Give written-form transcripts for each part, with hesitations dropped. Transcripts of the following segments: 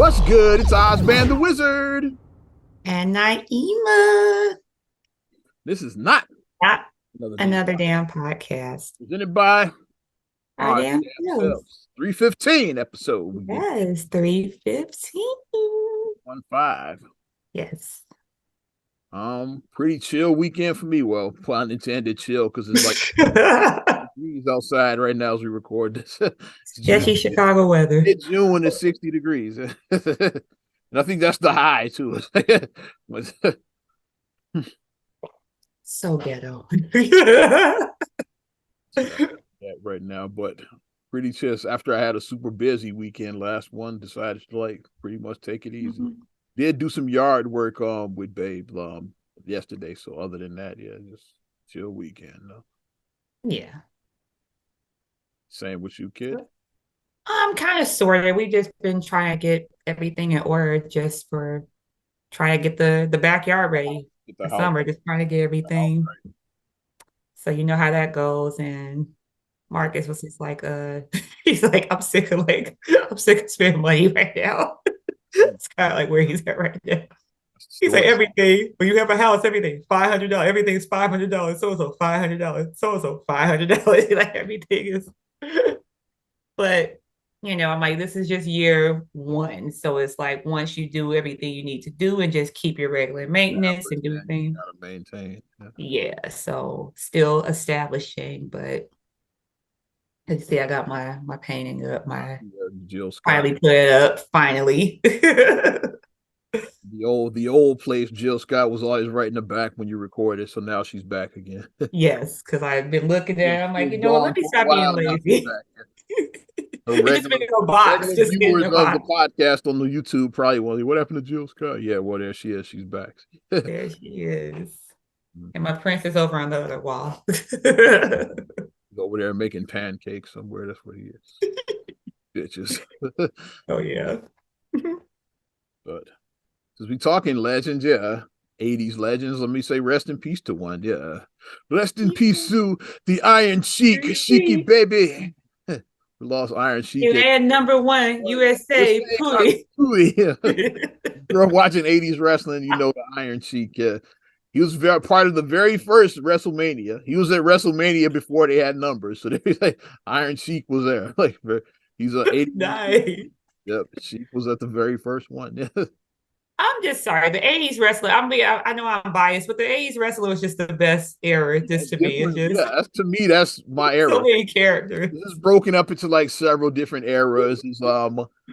What's good? It's Ozman the Wizard. And Naima, This is not not another damn another podcast. damn podcast. Presented by Our our damn damn selves. selves. 315 episode. We get Yes, 3:15. 1-5. Yes. Pretty chill weekend for me. Well, pun intended chill because it's like degrees outside right now as we record this. It's June. Sketchy Chicago weather. It's June and it's 60 degrees. And I think that's the high too. So ghetto. Yeah, right now, but pretty just after I had a super busy weekend last one, decided to like pretty much take it easy. Mhm. Did do some yard work with Babe yesterday. So other than that, yeah, just chill weekend. No. Yeah. Same with you, kid. I'm kind of sorted. We've just been trying to get everything in order just for trying to get the backyard ready Get for the house. summer, just trying to get everything. So you know how that goes. And Marcus was just like, he's like, I'm sick of spending money right now. It's kind of like where he's at right now. He's like, Right. everything, when you have a house, everything, $500, everything's $500, so $500, so $500. Like everything is, but I'm like, this is just year one. So it's like once you do everything you need to do and just keep your regular maintenance and do You things. gotta maintain. Yeah. Yeah. So still establishing, but let's see, I got my painting up, my Jill Scott. finally put it up, finally. The old place, Jill Scott was always right in the back when you recorded, so now she's back again. Yes, because I've been looking at it. I'm She like, was what? gone Let me for a stop being while, now she's lazy. back. The It's just been in a box, regular just in viewers a of the box. podcast on the YouTube probably wondering what happened to Jill Scott. Yeah, well, there she is. She's back. There she is. And my prince is over on the other wall. He's over there making pancakes somewhere. That's where he is. Bitches. Oh yeah. But since we talking legends, yeah. 80s legends. Let me say rest in peace to one. Yeah. Rest in peace to the Iron Sheik, Sheiky baby. We lost Iron Sheik And at then number one, USA Pootie. Grew up watching 80s wrestling, the Iron Sheik. He was part of the very first WrestleMania. He was at WrestleMania before they had numbers. So they like Iron Sheik was there. Like he's an 80s. Nice. Yep, Sheik was at the very first one. I'm just sorry. The 80s wrestler, I know I'm biased, but the 80s wrestler was just the best era, just to me. It's Yeah, just to me, that's my era. so many characters. This is broken up into like several different eras. It's,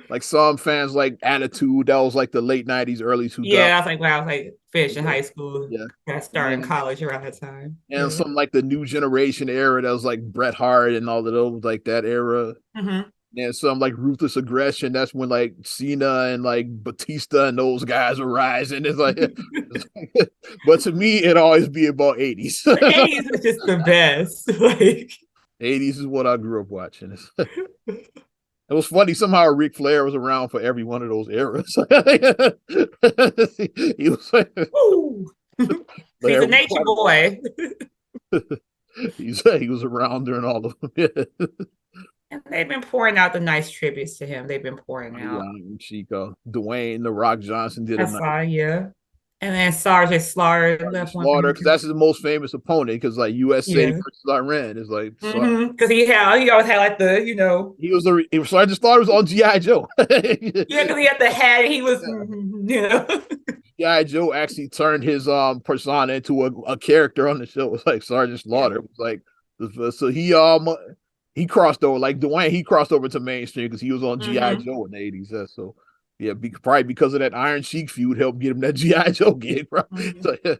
like some fans like Attitude, that was like the late 90s, early 2000s. Yeah, I was like, when I was like finishing high school, Yeah. I started college around that time. And Yeah. some like the new generation era that was like Bret Hart and all of those, like that era. Mm-hmm. And some like Ruthless Aggression. That's when like Cena and like Batista and those guys were rising. But to me, it always be about 80s. The 80s was just the best. Like 80s is what I grew up watching. It was funny. Somehow Ric Flair was around for every one of those eras. He was like, he's a nature boy. He was around during all of them. And they've been pouring out the nice tributes to him. They've been pouring out. Chico, Dwayne, The Rock Johnson did I a nice saw, yeah. And then Sergeant Slaughter left one for Slaughter him. because that's his most famous opponent. Because like USA Yeah. versus Iran is like Because he always had like the, Sergeant Slaughter was on GI Joe. yeah, because he had the hat. He was, GI Joe actually turned his persona into a character on the show. It was like Sergeant Slaughter. It was like so he crossed over like Dwayne. He crossed over to mainstream because he was on GI Joe in the 80s. So yeah, probably because of that Iron Sheik feud helped get him that GI Joe gig. Right? So, yeah.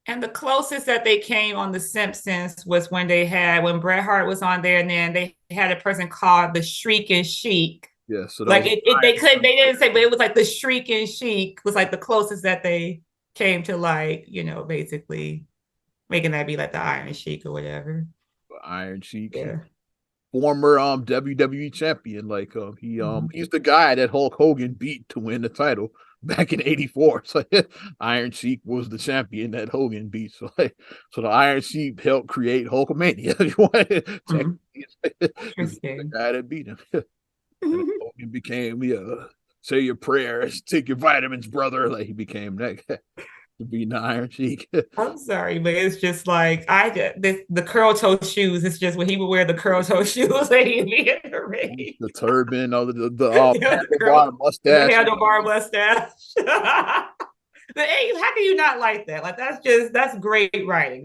And the closest that they came on The Simpsons was when when Bret Hart was on there, and then they had a person called the Shrieking Sheik. Yeah, so like they didn't say, but it was like the Shrieking Sheik was like the closest that they came to like, basically making that be like the Iron Sheik or whatever. Iron Sheik. Yeah. Former WWE champion. Like he's the guy that Hulk Hogan beat to win the title back in '84. So Iron Sheik was the champion that Hogan beat. So the Iron Sheik helped create Hulkamania. Interesting. The guy that beat him. And then Hogan became, say your prayers, take your vitamins, brother. Like he became that guy to be the Iron Sheik. I'm sorry, but it's just like the curl toe shoes. It's just when he would wear the curl toe shoes and he'd be in the ring. The turban, the Curl, handlebar the mustache. handlebar mustache. Hey, how can you not like that? Like that's great writing.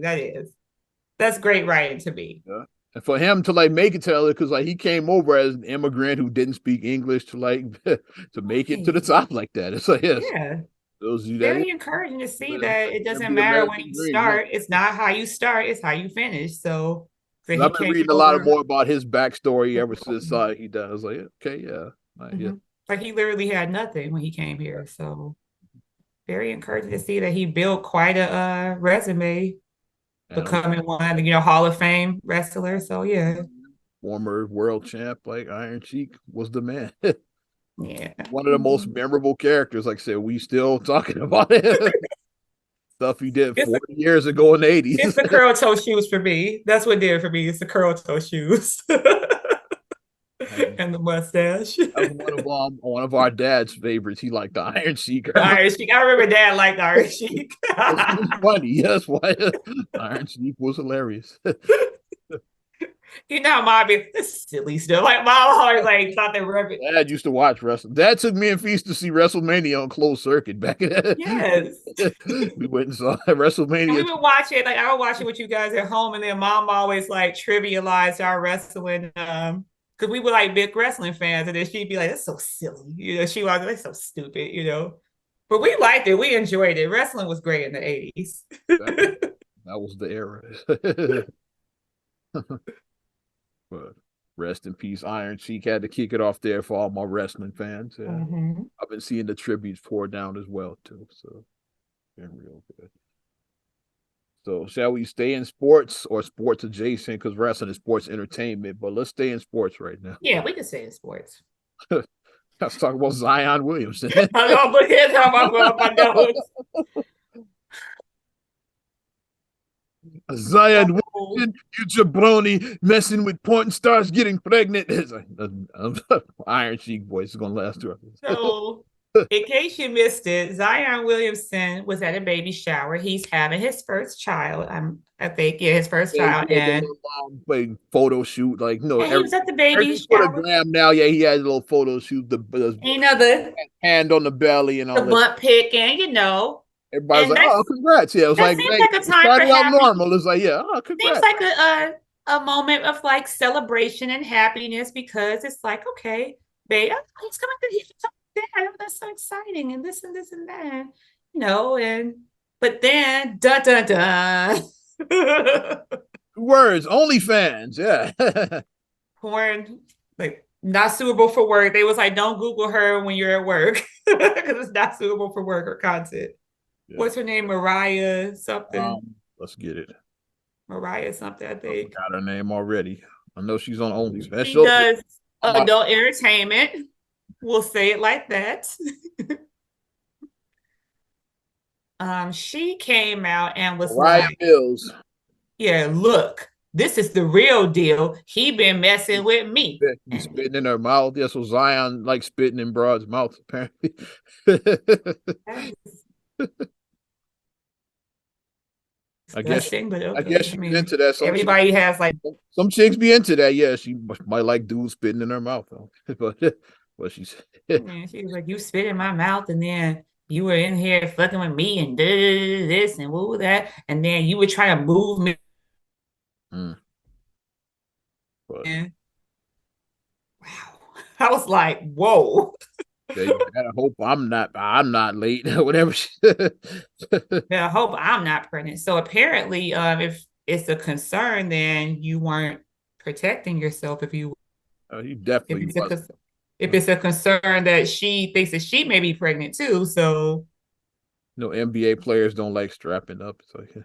That's great writing to me. Yeah. And for him to like make it to because like he came over as an immigrant who didn't speak English to like to make it to the top like that. It's like yes, Yeah. those you that Very encouraging to see the, that it doesn't the matter when American you dream. Yeah. start. It's not how you start, it's how you finish. So I've he been came reading a lot of over. more about his backstory ever since he does. Like, okay, yeah, yeah. Like he literally had nothing when he came here. So very encouraging to see that he built quite a resume, And becoming one of the Hall of Fame wrestlers. So yeah, former world champ like Iron Sheik was the man. yeah, One of the most memorable characters. Like I said, we still talking about it. Stuff he did 40 years ago in the 80s. It's the curl toe shoes for me. That's what did it for me. It's the curl toe shoes. And the mustache. That was one of our dad's favorites. He liked the Iron Sheik. The Iron Sheik. I remember Dad liked the Iron Sheik. It was funny. Yes, why Iron Sheik was hilarious. You know, mom be this silly stuff. Like mom always like thought they were. Dad used to watch wrestling. Dad took me and Feast to see WrestleMania on closed circuit back then. Yes. We went and saw WrestleMania. And we would watch it. Like I would watch it with you guys at home, and then mom always like trivialized our wrestling. Because we were like big wrestling fans, and then she'd be like, "That's so silly," She was like, "So stupid," But we liked it. We enjoyed it. Wrestling was great in the 80s. That was the era. But rest in peace, Iron Sheik had to kick it off there for all my wrestling fans. I've been seeing the tributes pour down as well too. So been real good. So shall we stay in sports or sports adjacent? Because wrestling is sports entertainment, but let's stay in sports right now. Yeah, we can stay in sports. Let's talk about Zion Williamson. I know, but here's how my notes. Zion Williamson, you jabroni, messing with porn stars, getting pregnant. Iron Sheik voice is gonna last through. So, in case you missed it, Zion Williamson was at a baby shower. He's having his first child. I think, his first child. And like photo shoot, like no, he was at the baby shower. Now, yeah, he had a little photo shoot. The hand on the belly and all the butt picking, Everybody's like, "Oh, congrats!" Yeah, it was like a time started for out normal. It's like, yeah, oh, congrats. Seems like a moment of like celebration and happiness because it's like, okay, babe, he's coming to Dad. That's so exciting, and this and this and that, but then dun dun dun. Words, OnlyFans, yeah. Porn, like not suitable for work. They was like, don't Google her when you're at work because it's not suitable for work or content. Yeah. What's her name? Mariah something. Let's get it. Mariah something, I think. I got her name already. I know she's on OnlyFans. She does adult entertainment. We'll say it like that. She came out and was like, Mills. Yeah, look, this is the real deal. He been messing with me. He's spitting in her mouth. Yeah, so Zion like spitting in Broad's mouth, apparently. I guess she's into that. Everybody has like some chicks be into that. Yeah, she might like dudes spitting in her mouth, but she's she was like, "You spit in my mouth, and then you were in here fucking with me, and this and woo that, and then you were trying to move me." And, wow, I was like, "Whoa." Yeah, you gotta hope I'm not late. Whatever. Yeah, I hope I'm not pregnant. So apparently, if it's a concern, then you weren't protecting yourself. If you definitely if it's a concern that she thinks that she may be pregnant too. So NBA players don't like strapping up. It's like,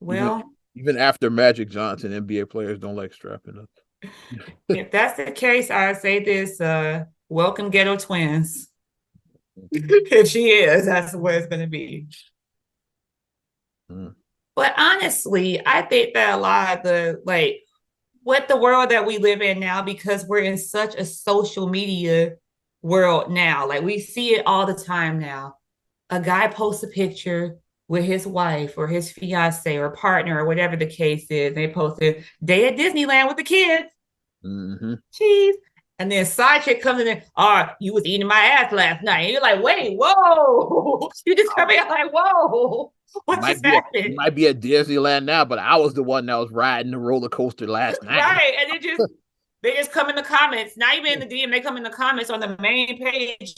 well, even after Magic Johnson, NBA players don't like strapping up. If that's the case, I say this: welcome, ghetto twins. If she is, that's where it's going to be. But honestly, I think that a lot of the what the world that we live in now, because we're in such a social media world now. Like we see it all the time now. A guy posts a picture with his wife or his fiance or partner or whatever the case is. They posted day at Disneyland with the kids. Mm-hmm. Cheese. And then side chick comes in and, oh, you was eating my ass last night. And you're like, wait, whoa. You just come in like, whoa. What just happened? Might be at Disneyland now, but I was the one that was riding the roller coaster last night. Right. And they just come in the comments, not even in the DM, they come in the comments on the main page.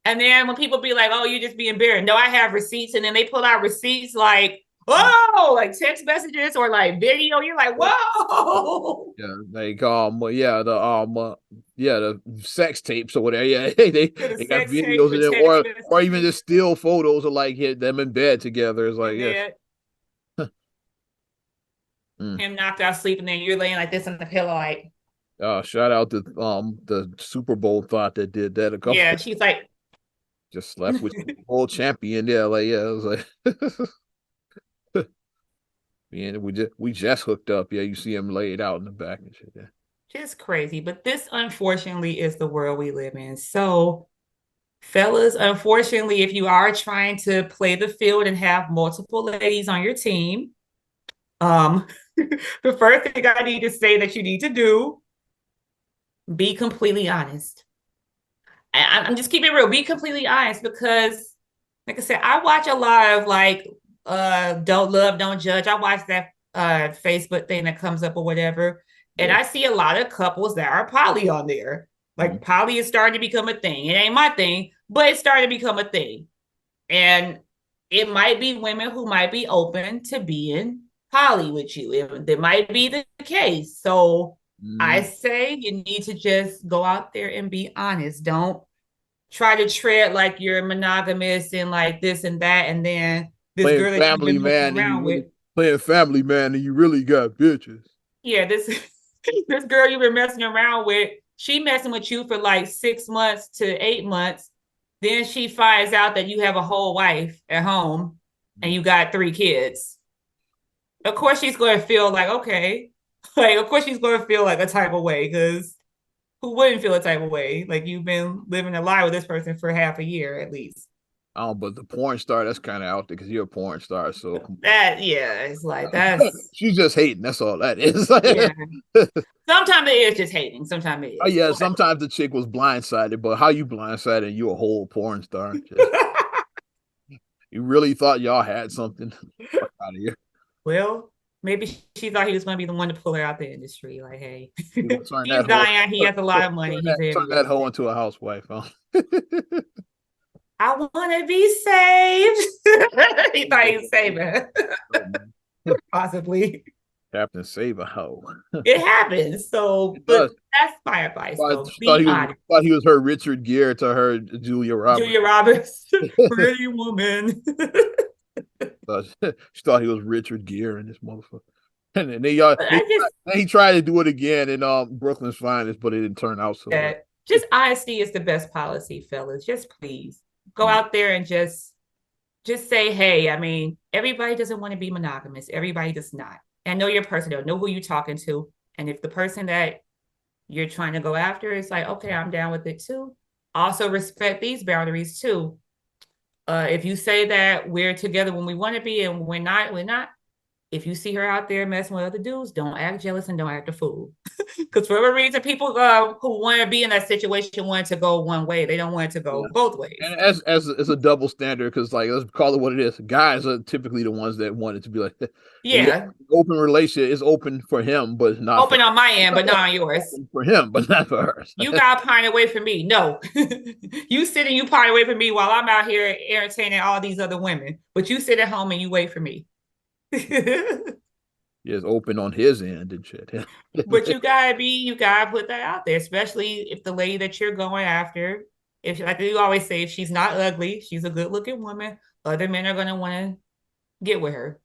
And then when people be like, oh, you're just being embarrassed. No, I have receipts. And then they pull out receipts like, oh, like text messages or like video. You're like, whoa. Yeah, like the sex tapes or whatever. Yeah, they got videos of them, or even just still photos of like them in bed together. It's like, yeah. Him knocked out sleep, and then you're laying like this on the pillow, like. Shout out to the Super Bowl thought that did that a couple. Yeah, she's like, just slept with Super Bowl champion. Yeah, like yeah, it was like. And we just hooked up. Yeah, you see him laid out in the back and shit. Yeah. Just crazy. But this, unfortunately, is the world we live in. So, fellas, unfortunately, if you are trying to play the field and have multiple ladies on your team, the first thing I need to say that you need to do, be completely honest. I'm just keeping it real. Be completely honest because, like I said, I watch a lot of like Don't Love, Don't Judge. I watch that Facebook thing that comes up or whatever. And I see a lot of couples that are poly on there. Like poly is starting to become a thing. It ain't my thing, but it's starting to become a thing. And it might be women who might be open to being poly with you. That might be the case. So I say you need to just go out there and be honest. Don't try to tread like you're monogamous and like this and that. And then this playing girl that you've been messing around with. Playing family man and you really got bitches. Yeah, this girl you've been messing around with, she messing with you for like 6 months to 8 months. Then she finds out that you have a whole wife at home and you got 3 kids. Of course, she's going to feel like, okay. Like, of course, she's going to feel like a type of way because who wouldn't feel a type of way? Like, you've been living a lie with this person for half a year at least. Oh, but the porn star, that's kind of out there because you're a porn star. So it's like that's she's just hating. That's all that is. Yeah. Sometimes it is just hating. Sometimes it is. Oh yeah, sometimes the chick was blindsided, but how you blindsided? You a whole porn star. You really thought y'all had something out of here. Well, maybe she thought he was going to be the one to pull her out the industry. Like, hey, he's dying. He has a lot of money. Turn that hoe into a housewife, huh? I want to be saved. He thought he was saving her. Possibly. Captain Save a hoe. It happens. So, but that's my advice. Thought he was her Richard Gere to her Julia Roberts. Julia Roberts. Pretty woman. She thought he was Richard Gere in this motherfucker. And then he tried to do it again in Brooklyn's Finest, but it didn't turn out so well. Just honesty is the best policy, fellas. Just please go out there and just say, hey, I mean, everybody doesn't want to be monogamous. Everybody does not. And know your person, know who you're talking to. And if the person that you're trying to go after is like, okay, I'm down with it too. Also respect these boundaries too. If you say that we're together when we want to be and we're not. If you see her out there messing with other dudes, don't act jealous and don't act a fool. Because for whatever reason, people who want to be in that situation want to go one way. They don't want to go both ways. And as it's a double standard, because like let's call it what it is. Guys are typically the ones that want it to be like that. Yeah. Open relationship is open for him, but not open on my end, but not on yours. For him, but not for hers. You gotta pine away from me. No. You sit and you pine away from me while I'm out here entertaining all these other women. But you sit at home and you wait for me. Just open on his end and shit. But you gotta put that out there, especially if the lady that you're going after, if like you always say, if she's not ugly, she's a good looking woman, other men are gonna want to get with her.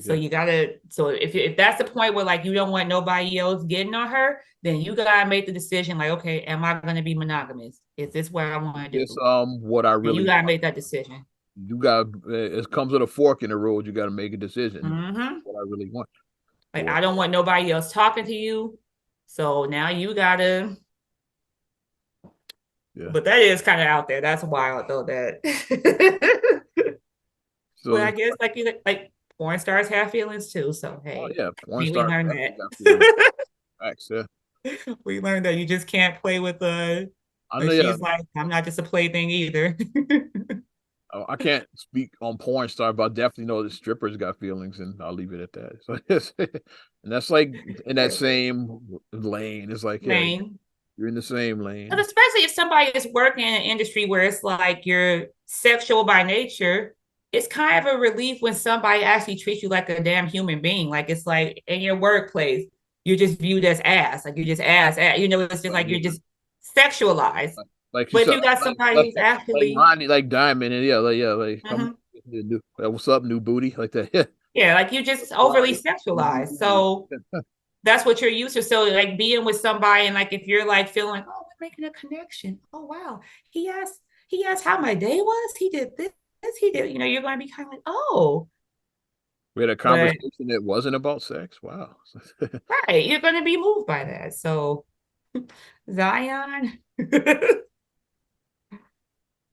So you gotta, so if that's the point where like you don't want nobody else getting on her, then you gotta make the decision like, okay, am I gonna be monogamous? Is this what I want to do? It's what I really you gotta make that decision. You got it comes with a fork in the road. You got to make a decision. What I really want. Like, Yeah. I don't want nobody else talking to you. So now you gotta, Yeah. but that is kind of out there. That's wild though that. But So I guess like porn stars have feelings too. So oh hey, yeah, porn we star learned definitely got feelings. that. Facts, yeah. We learned that you just can't play with I know, but yeah. she's like, I'm not just a plaything either. I can't speak on porn star, but I definitely know the strippers got feelings, and I'll leave it at that. So yes, and that's like in that same lane. It's like, yeah, Lane. you're in the same But lane. especially if somebody is working in an industry where it's like you're sexual by nature, it's kind of a relief when somebody actually treats you like a damn human being. Like it's like in your workplace, you're just viewed as ass. Like you're just ass. You know, it's just Like, like you're just sexualized. like you But if said, you got somebody who's like actually, Ronnie, like Diamond, and yeah, like come, mhm, what's up, new booty, like that. Yeah, yeah, like you just overly Ronnie, sexualized. So that's what you're used to. So like being with somebody and like if you're like feeling like, oh, we're making a connection. Oh wow. He asked how my day was. He did this, he did, you're gonna be kind of like, oh, we had a but conversation that wasn't about sex. Wow. right, you're gonna be moved by that. So Zion,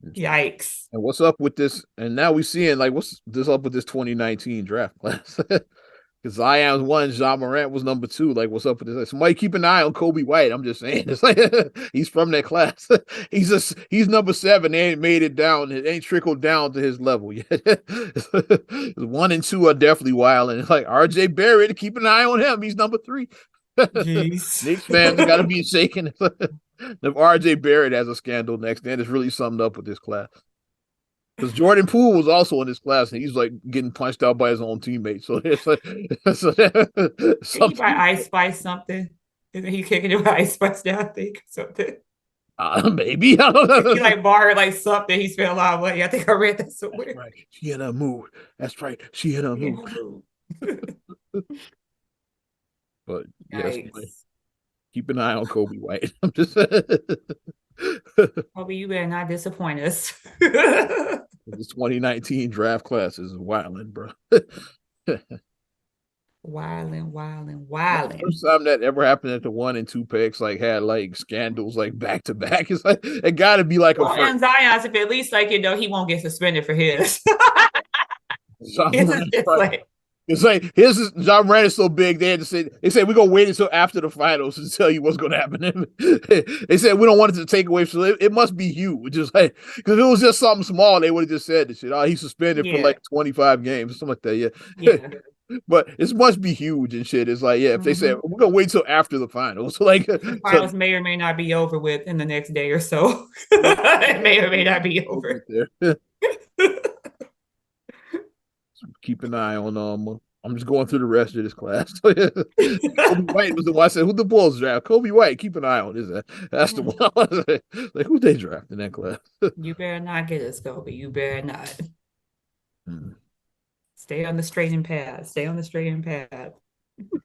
yikes. And what's up with this? And now we seeing like what's this up with this 2019 draft class? Because Zion's one, John Morant was number two. Like, what's up with this? Like, somebody keep an eye on Kobe White. I'm just saying, it's like he's from that class. He's number seven. They ain't made it down. It ain't trickled down to his level yet. One and two are definitely wild. And it's like RJ Barrett, keep an eye on him. He's number three. Jeez. Knicks fans got to be shaken. If RJ Barrett has a scandal next, then it's really summed up with this class. Because Jordan Poole was also in this class, and he's like getting punched out by his own teammates. So it's like, He buy something. Ice Spice something. Isn't he kicking it with Ice Spice now, I think, or something? Maybe I don't He know. like bought her like something. He spent a lot of money. I think I read that That's somewhere. right. She in a mood. That's right. She in a mood. But yes, Yikes. keep an eye on Kobe White. I'm just Kobe, you better not disappoint us. this 2019 draft class is wilding, bro. Wilding, wilding, That's the wilding. first time that ever happened at the one and two picks, like had like scandals like back to back. It's like it gotta be like a Well, first. and Zion's, if at least like he won't get suspended for his. It's just like It's like his is John Moran is so big they had to say they said we're gonna wait until after the finals to tell you what's gonna happen. They said we don't want it to take away, so it must be huge. Just like because if it was just something small, they would have just said this shit. Oh, he's suspended for yeah, like 25 games, something like that. Yeah. yeah. But it must be huge and shit. It's like, yeah, if they said Hmm. we're gonna wait till after the finals, like The so finals may or may not be over with in the next day or so. It may or may not be over. there. Keep an eye on I'm just going through the rest of this class. Kobe White was the one I said, who the Bulls draft? Kobe White, keep an eye on this. That's the one I was like, who they draft in that class? You better not get us, Kobe. You better not. Hmm. Stay on the straight and path. Stay on the straight and path.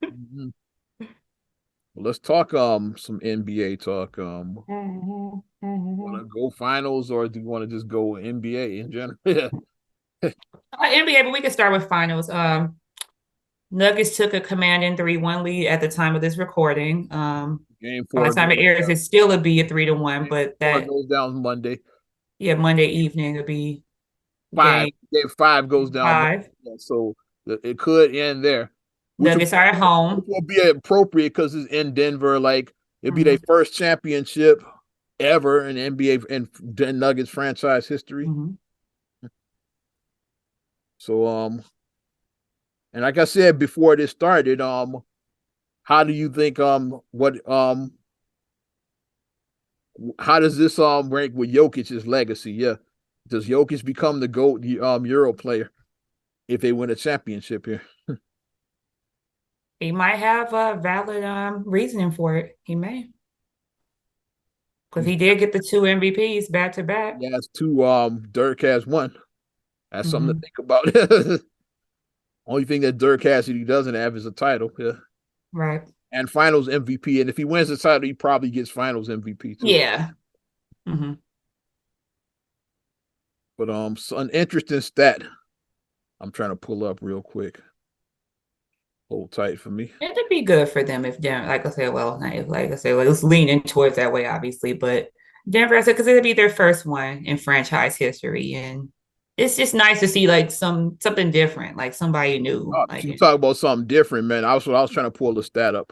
Mhm. Well, let's talk some NBA talk. Mhm, Want mhm. to go finals or do you want to just go NBA in general? Yeah. NBA, but we can start with finals. Nuggets took a commanding 3-1 lead at the time of this recording. Game By four the time goes it airs, down. it's still a be a 3-1, Game but four that goes down Monday. yeah, Monday evening it'll be Five. game Game five goes down Monday. 5. Yeah, so it could end there, Nuggets are at which home. will be appropriate because it's in Denver. Like it'd be their Mhm, first championship ever in NBA and Nuggets franchise history. mhm. So and like I said before this started, how do you think what how does this rank with Jokic's legacy? Yeah, does Jokic become the GOAT Euro player if they win a championship here? He might have a valid reasoning for it. He may. Because He's he did get the two MVPs back to back. he has two. Dirk has one. That's something to Mhm. think about. Only thing that Dirk has that he doesn't have is a title. Yeah, Right. and Finals MVP. And if he wins the title, he probably gets Finals MVP too. Yeah. Hmm. But so an interesting stat. I'm trying to pull up real quick. Hold tight for me. It'd be good for them if Denver, like I said, well, not if, like I said, well, it's leaning towards that way, obviously, but Denver, I said, because it'd be their first one in franchise history, and it's just nice to see like something different, like somebody new, Oh, like you talk about something different, man. I was trying to pull the stat up.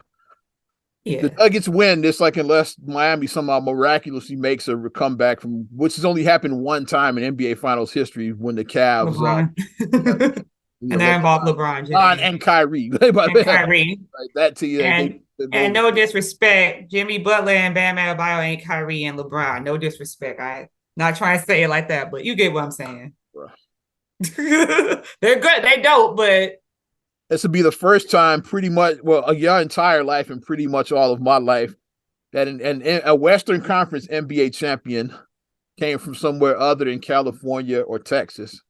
The yeah, Nuggets win this like unless Miami somehow miraculously makes a comeback from which has only happened one time in NBA Finals history when the Cavs LeBron, yeah, and that involved LeBron LeBron James and Kyrie. and Kyrie, Like that team, they and go no disrespect, Jimmy Butler and Bam Adebayo ain't Kyrie and LeBron. No disrespect, I not trying to say it like that, but you get what I'm saying. They're good, they don't, but this would be the first time pretty much your entire life and pretty much all of my life that a Western Conference NBA champion came from somewhere other than California or Texas.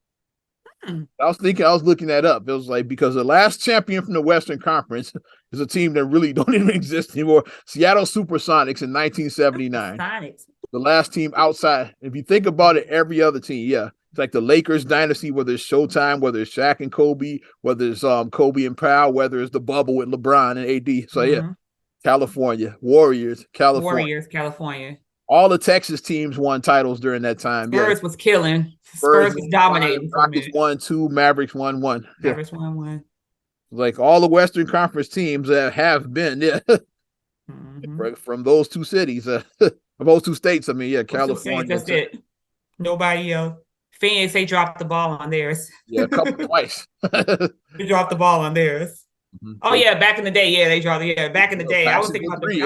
I was looking that up. It was like because the last champion from the Western Conference is a team that really don't even exist anymore. Seattle Supersonics in 1979. Sonics. The last team outside. If you think about it, every other team, yeah. It's like the Lakers dynasty, whether it's Showtime, whether it's Shaq and Kobe, whether it's Kobe and Powell, whether it's the bubble with LeBron and AD. So yeah, California, Warriors, California. All the Texas teams won titles during that time. Spurs was killing. Spurs was dominating. Rockets won 2, Mavericks won 1. Mavericks won 1. Like all the Western Conference teams that have been, from those two cities, those two states. I mean, California. That's it. Nobody else. Phoenix, they dropped the ball on theirs. Yeah, a couple twice. They dropped the ball on theirs. Mm-hmm. Oh yeah, back in the day, they dropped. Yeah, back in the day, I was thinking about the.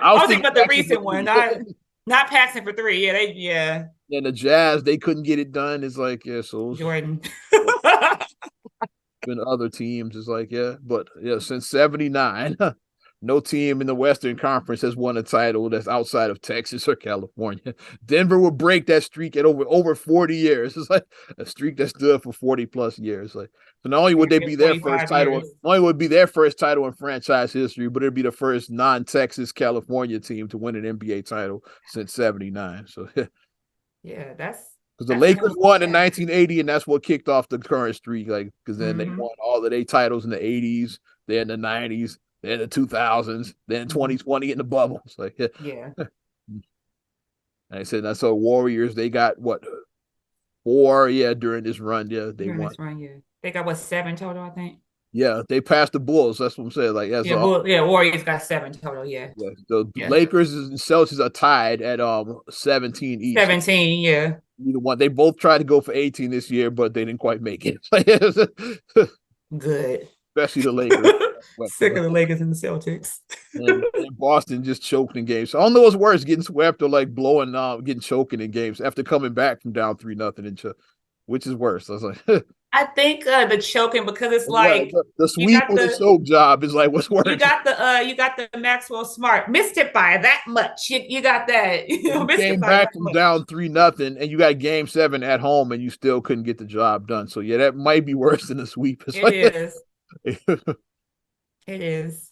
I was thinking about the recent one, not Paxson for 3. Yeah, And the Jazz, they couldn't get it done. It's like so Jordan. Been other teams, it's like but since '79. No team in the Western Conference has won a title that's outside of Texas or California. Denver will break that streak at over 40 years. It's like a streak that stood for 40 plus years. Like so, not only would they be their first title, not only would it be their first title in franchise history, but it'd be the first non-Texas California team to win an NBA title since '79. So yeah, that's because the Lakers won in 1980, and that's what kicked off the current streak. Like because then they won all of their titles in the '80s, then the '90s. Then the 2000s, then 2020 in the bubble. It's like, yeah. I said that's so Warriors. They got what 4? Yeah, during this run. Yeah, they won. They got what 7 total, I think. Yeah, they passed the Bulls. That's what I'm saying. Like, Warriors got 7 total. Yeah. The Lakers and Celtics are tied at 17 each. 17, yeah. Either one. They both tried to go for 18 this year, but they didn't quite make it. Good. Especially the Lakers. Sick of the Lakers and the Celtics. and Boston just choked in games. So I don't know what's worse, getting swept or like blowing getting choking in games after coming back from down 3-0 which is worse? I was like I think the choking because it's like the sweep or the choke job is like what's worse. You got the Maxwell Smart. Missed it by that much. You got that. You came back from down 3-0 and you got game 7 at home and you still couldn't get the job done. So yeah, that might be worse than a sweep. It is. It is.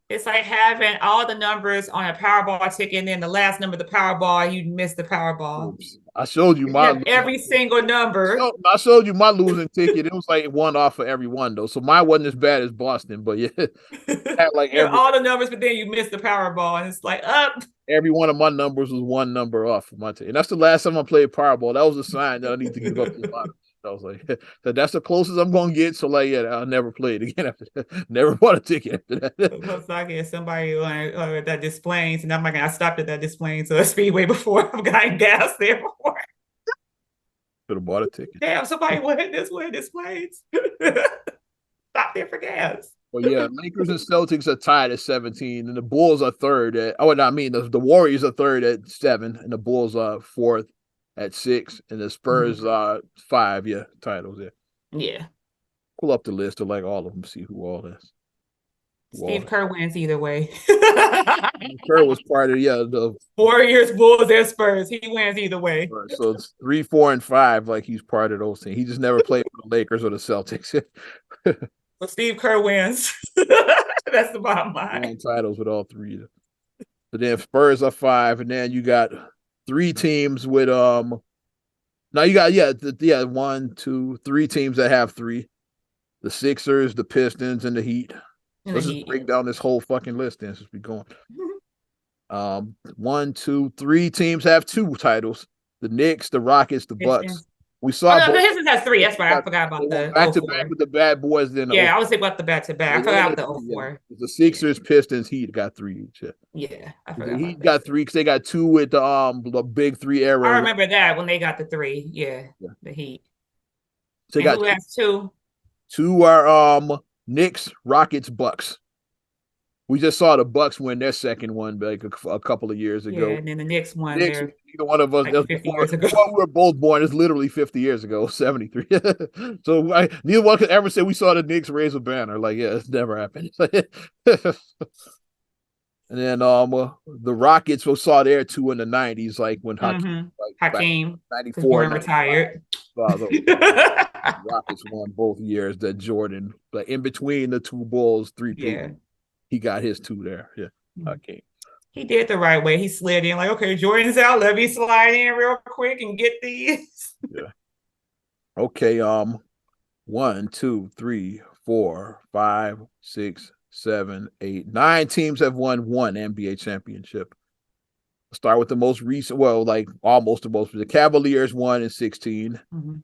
It's like having all the numbers on a Powerball ticket, and then the last number of the Powerball, you missed the Powerball. Oops. I showed you my every single number. I showed you my losing ticket. It was like 1 off of every one though, so mine wasn't as bad as Boston. But yeah, had like all the numbers, but then you missed the Powerball, and it's like up. Every one of my numbers was 1 number off of my ticket, and that's the last time I played Powerball. That was a sign that I need to give up the lottery. I was like, that's the closest I'm gonna get. So like, I'll never play it again after that. Never bought a ticket after that. Looks like it's somebody on that Des Plaines, and I'm like, I stopped at that Des Plaines Speedway before. I've gotten gas there before. Could have bought a ticket. Damn, somebody went this way, Des Plaines. Stop there for gas. Well, yeah, Lakers and Celtics are tied at 17, and the Bulls are third at. The Warriors are third at 7, and the Bulls are fourth at 6, and the Spurs are 5, titles. Yeah. Pull up the list of like all of them, see who all is. Steve Kerr wins either way. Kerr was part of the Warriors, Bulls, and Spurs. He wins either way. Right, so it's 3, 4, and 5. Like he's part of those things. He just never played for the Lakers or the Celtics. So Steve Kerr wins. That's the bottom line. Titles with all 3. But then Spurs are 5, and then you got 3 teams with now you got 1, 2, 3 teams that have 3. the Sixers, the Pistons, and the Heat. In So the let's just Heat. break down this whole fucking list then since we going. 1, 2, 3 teams have 2 titles. The Knicks, the Rockets, the Bucks. Pistons. We Oh saw no, the both. Pistons has 3. That's right. I forgot They about went the back to back 04. with the Bad Boys. Then Yeah, I was thinking about the back-to-back. I forgot about the yeah. 04. The Sixers, Pistons, Heat got 3 each. Yeah, I The forgot Heat about that. got 3 because they got 2 with the big 3 era. I remember that when they got the 3. Yeah, the Heat. So they And got who has 2? 2 are Knicks, Rockets, Bucks. We just saw the Bucks win their second one like a couple of years ago. Yeah, and then the Knicks won Knicks, there neither one of us, like that's 50 before, years ago. before we were both born. It's literally 50 years ago, 73. So neither one could ever say we saw the Knicks raise a banner. Like, yeah, it's never happened. And then the Rockets we saw their 2 in the 90s, like when Hakeem, like Hakeem, 94, retired. The Rockets won both years that Jordan, like in between the 2 Bulls, 3 people, he got his 2 there. Yeah, Hakeem. He did the right way. He slid in like, okay, Jordan's out. Let me slide in real quick and get these. Yeah. Okay. 1, 2, 3, 4, 5, 6, 7, 8, 9 teams have won 1 NBA championship. I'll start with the most recent. Well, like almost the most. The Cavaliers won in 16. Mm-hmm.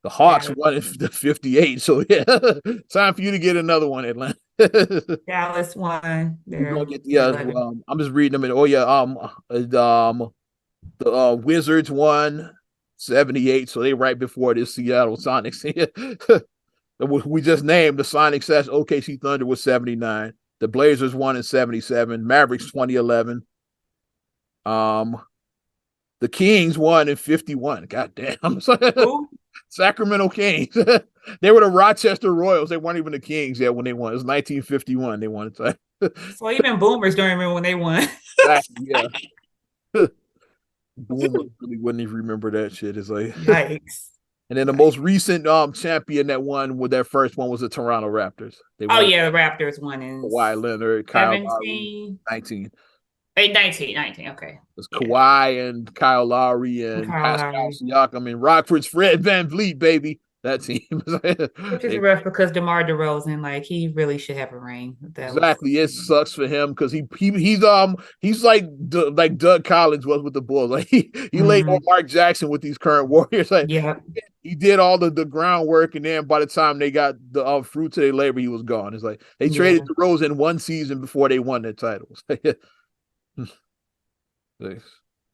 The Hawks won in 58. So yeah, time for you to get another one, Atlanta. Dallas won. I'm just reading them. The Wizards won 78. So they right before this Seattle Sonics. We just named the Sonics. OKC Thunder was 79. The Blazers won in 77. Mavericks 2011. The Kings won in 51. God damn. Sacramento Kings. They were the Rochester Royals. They weren't even the Kings yet when they won. It was 1951. They won it. So even boomers don't remember when they won. Exactly, yeah. Boomers really wouldn't even remember that shit. It's like yikes. And then the most recent champion that won with their first one was the Toronto Raptors. The Raptors won in Kawhi Leonard, Kyle 17, Lowry, 19. 19, okay. It's Kawhi and Kyle Lowry and Pascal Siakam and Rockford's Fred VanVleet, baby. That team. Which is rough because DeMar DeRozan, like he really should have a ring. Exactly. It sucks for him because he's like Doug Collins was with the Bulls. Like he laid on Mark Jackson with these current Warriors. Like he did all the groundwork, and then by the time they got the fruits of their labor, he was gone. It's like they traded DeRozan 1 season before they won their titles.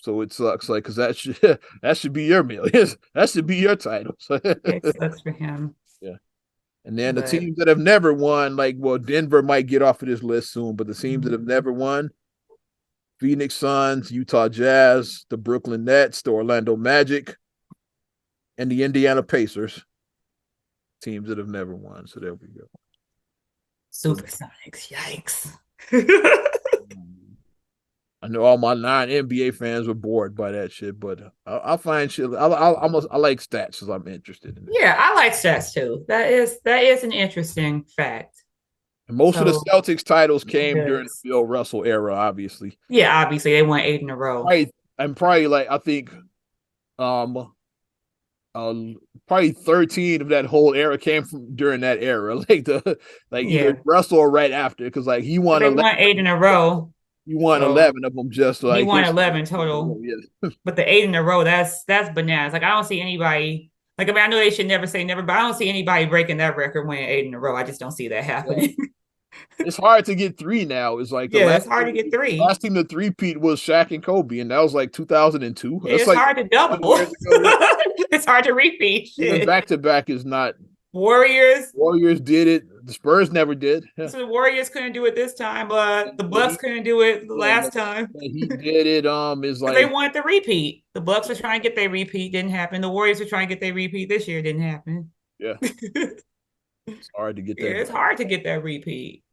So it sucks, like, because that should be your million. That should be your title. It sucks for him. Yeah. And then the teams that have never won, like, well, Denver might get off of this list soon, but the teams that have never won: Phoenix Suns, Utah Jazz, the Brooklyn Nets, the Orlando Magic, and the Indiana Pacers. Teams that have never won. So there we go. Supersonics, yikes. I know all my non-NBA fans were bored by that shit, but I'll find shit. I like stats because I'm interested in it. Yeah, I like stats too. That is an interesting fact. And most of the Celtics titles came during the Bill Russell era, obviously. Yeah, obviously they won 8 in a row. Probably like I think, probably 13 of that whole era came from during that era, either Russell or right after, because like he won. They won 8 in a row. You won 11 of them just like. He won 11 total. But the 8 in a row, that's bananas. Like I don't see anybody. Like I mean, I know they should never say never, but I don't see anybody breaking that record winning 8 in a row. I just don't see that happening. It's hard to get 3 now. It's like it's hard to get 3. Last team to 3-peat was Shaq and Kobe, and that was like 2002. It's like hard to double. It's hard to repeat. Back to back is not. Warriors did it. The Spurs never did. So the Warriors couldn't do it this time, but the Bucks couldn't do it the last time. He did it. Is like they wanted the repeat. The Bucks were trying to get their repeat, didn't happen. The Warriors were trying to get their repeat this year, didn't happen. Yeah, it's hard to get that. It's hard to get that repeat.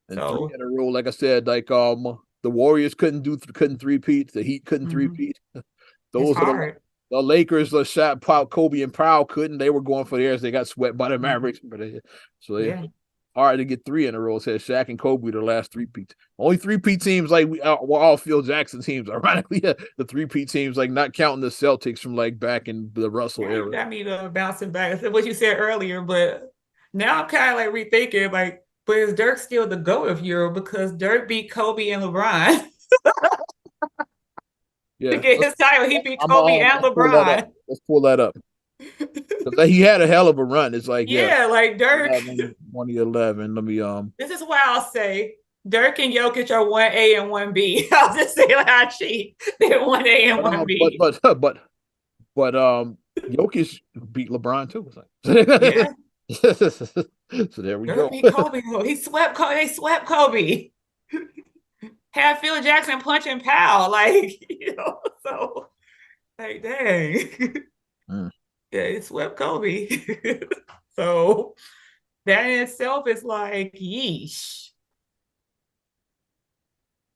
And 3 in a row, like I said, like the Warriors couldn't 3-peat. The Heat couldn't 3-peat. Those are the Lakers, shot Kobe and Powell couldn't. They were going for theirs. They got swept by the Mavericks. Hard to get 3 in a row. It says Shaq and Kobe the last 3-peats. Only 3-peat teams like were all Phil Jackson teams. Ironically, the 3-peat teams, like not counting the Celtics from like back in the Russell era. Got me bouncing back. I said what you said earlier, but Now I'm kind of like rethinking, like, but is Dirk still the GOAT of Euro because Dirk beat Kobe and LeBron to Yeah, get his title? He beat I'm Kobe and let's pull that up. LeBron. Let's pull that up because he had a hell of a run. It's like yeah, Yeah, like Dirk. 11, 2011. Let me This is why I'll say Dirk and Jokic are 1A and 1B. I'll just say like I cheat. They're 1A and but 1B. Jokic beat LeBron too. It's Yeah. like so there we Dirk go. beat Kobe. He swept Kobe. They swept Kobe. Had Phil Jackson punching Powell. Like, so like dang. Mm. Yeah, it swept Kobe. So that in itself is like yeesh.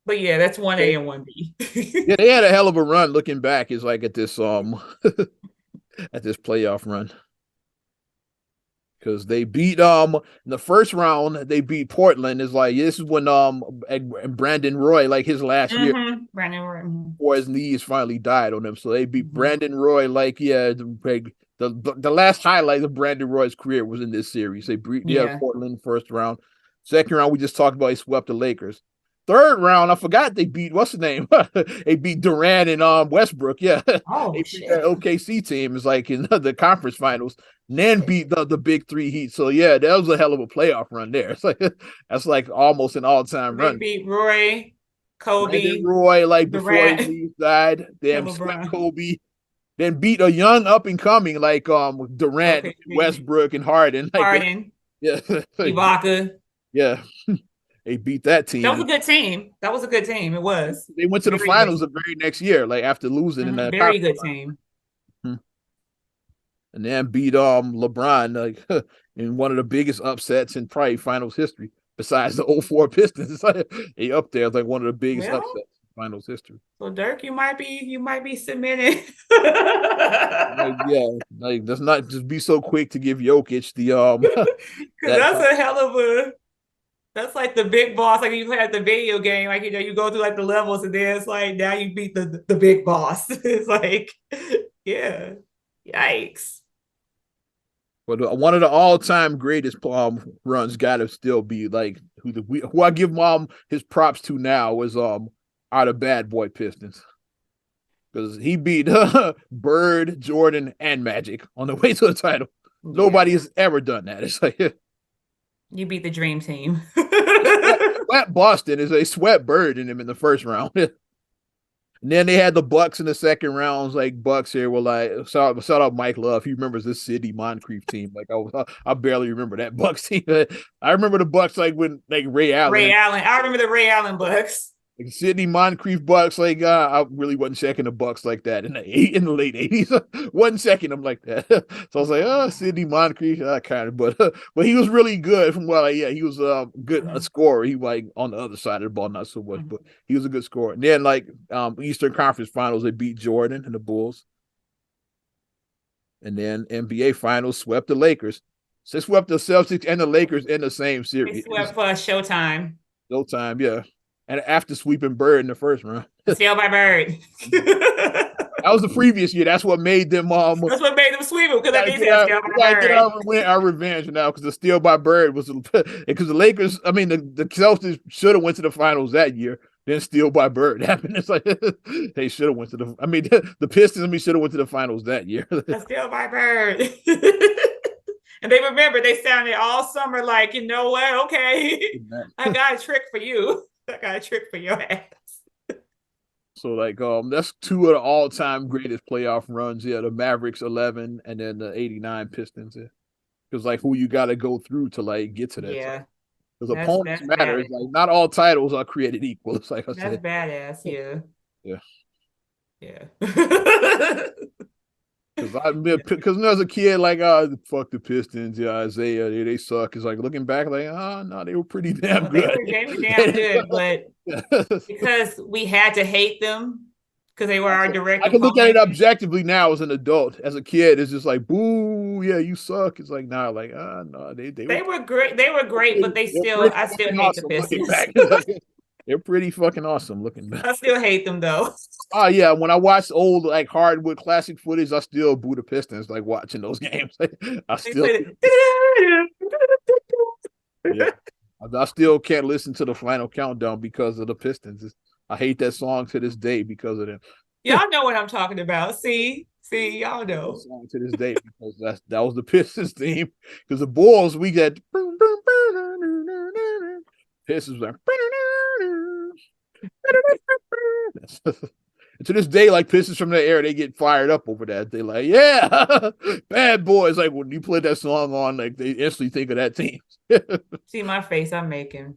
But yeah, that's 1A and 1B. Yeah, they had a hell of a run. Looking back, is like at this at this playoff run because they beat in the first round they beat Portland. Is like this is when and Brandon Roy like his last year Brandon Roy. before his knees finally died on him. So they beat Mm-hmm. Brandon Roy like yeah the last highlight of Brandon Roy's career was in this series. They beat Portland first round. Second round we just talked about he swept the Lakers. Third round, I forgot they beat what's the name? They beat Durant and Westbrook. Yeah, Oh they beat shit. that OKC team is like in the conference finals. And then beat the big three Heat. So yeah, that was a hell of a playoff run there. It's like that's like almost an all-time run. They beat Roy, Kobe, Brandon Roy, like before Durant, his knees died, then swept LeBron. Kobe, then beat a young up and coming like Durant, Okay. Westbrook, and Harden. Like Harden, yeah, Ibaka. yeah. They beat that team. That was a good team. That was a good team. It was. They went to the finals the very next year, like after losing in that very good team. And then beat LeBron like in one of the biggest upsets in probably finals history, besides the 04 Pistons. They up there like one of the biggest upsets in finals history. So Dirk, you might be submitted. Like let's not just be so quick to give Jokic the that's a hell of a. That's like the big boss, like you play at the video game, like you go through like the levels, and then it's like now you beat the big boss. It's like, yeah, yikes. But one of the all-time greatest runs got to still be like who I give his props to now was are the Bad Boy Pistons because he beat Bird, Jordan, and Magic on the way to the title. Yeah. Nobody has ever done that. It's like you beat the dream team. Swept Boston is a swept Bird in him in the first round. And then they had the Bucks in the second rounds. Like Bucks here were like shout out Mike Love. He remembers this Sidney Moncrief team. Like I barely remember that Bucks team. I remember the Bucks like when like Ray Allen. I remember the Ray Allen Bucks. Like Sidney Moncrief Bucks. Like I really wasn't checking the Bucks like that in the late 80s. Wasn't checking them like that. So I was like, Sidney Moncrief, kind of, but he was really good. From what he was good a scorer. He like on the other side of the ball, not so much, but he was a good scorer. And then like Eastern Conference Finals, they beat Jordan and the Bulls. And then NBA Finals swept the Lakers. So they swept the Celtics and the Lakers in the same series. They swept for Showtime. Showtime, yeah. And after sweeping Bird in the first round. Steal by Bird. That was the previous year. That's what made them that's what made them sweep him, because they said steal by Bird. Get our revenge now, because the steal by Bird was because the Lakers, I mean the Celtics should have went to the finals that year. Then steal by Bird happened. It's like they should have went to the Pistons should have went to the finals that year. Steal by Bird. And they remember they sounded all summer like, you know what? Okay, I got a trick for you. I got a trick for your ass. So like that's two of the all-time greatest playoff runs. Yeah, the Mavericks 11 and then the 89 Pistons. Yeah. Because like who you got to go through to like get to that. Yeah. Because opponents matter. It's like not all titles are created equal. It's like I said. That's badass. Yeah. Yeah. Because when I was a kid, like, fuck the Pistons, yeah, Isaiah, they suck. It's like looking back, like, no, they were pretty damn good. They were damn good, but because we had to hate them because they were our direct. I can look at it objectively now as an adult. As a kid, it's just like, boo, yeah, you suck. It's like now, like, no, they were great. They were great, but I still hate the Pistons. They're pretty fucking awesome looking back. I still hate them though. Oh yeah, when I watch old like hardwood classic footage, I still boo the Pistons. Like watching those games, I still. Yeah. I still can't listen to the final countdown because of the Pistons. I hate that song to this day because of them. Y'all know what I'm talking about. See, y'all That know. song to this day because that was the Pistons theme. Because the Bulls, we got Pistons like to this day, like Pistons from that era, they get fired up over that. They like, yeah, bad boys. Like when you play that song on, like they instantly think of that team. See my face I'm making.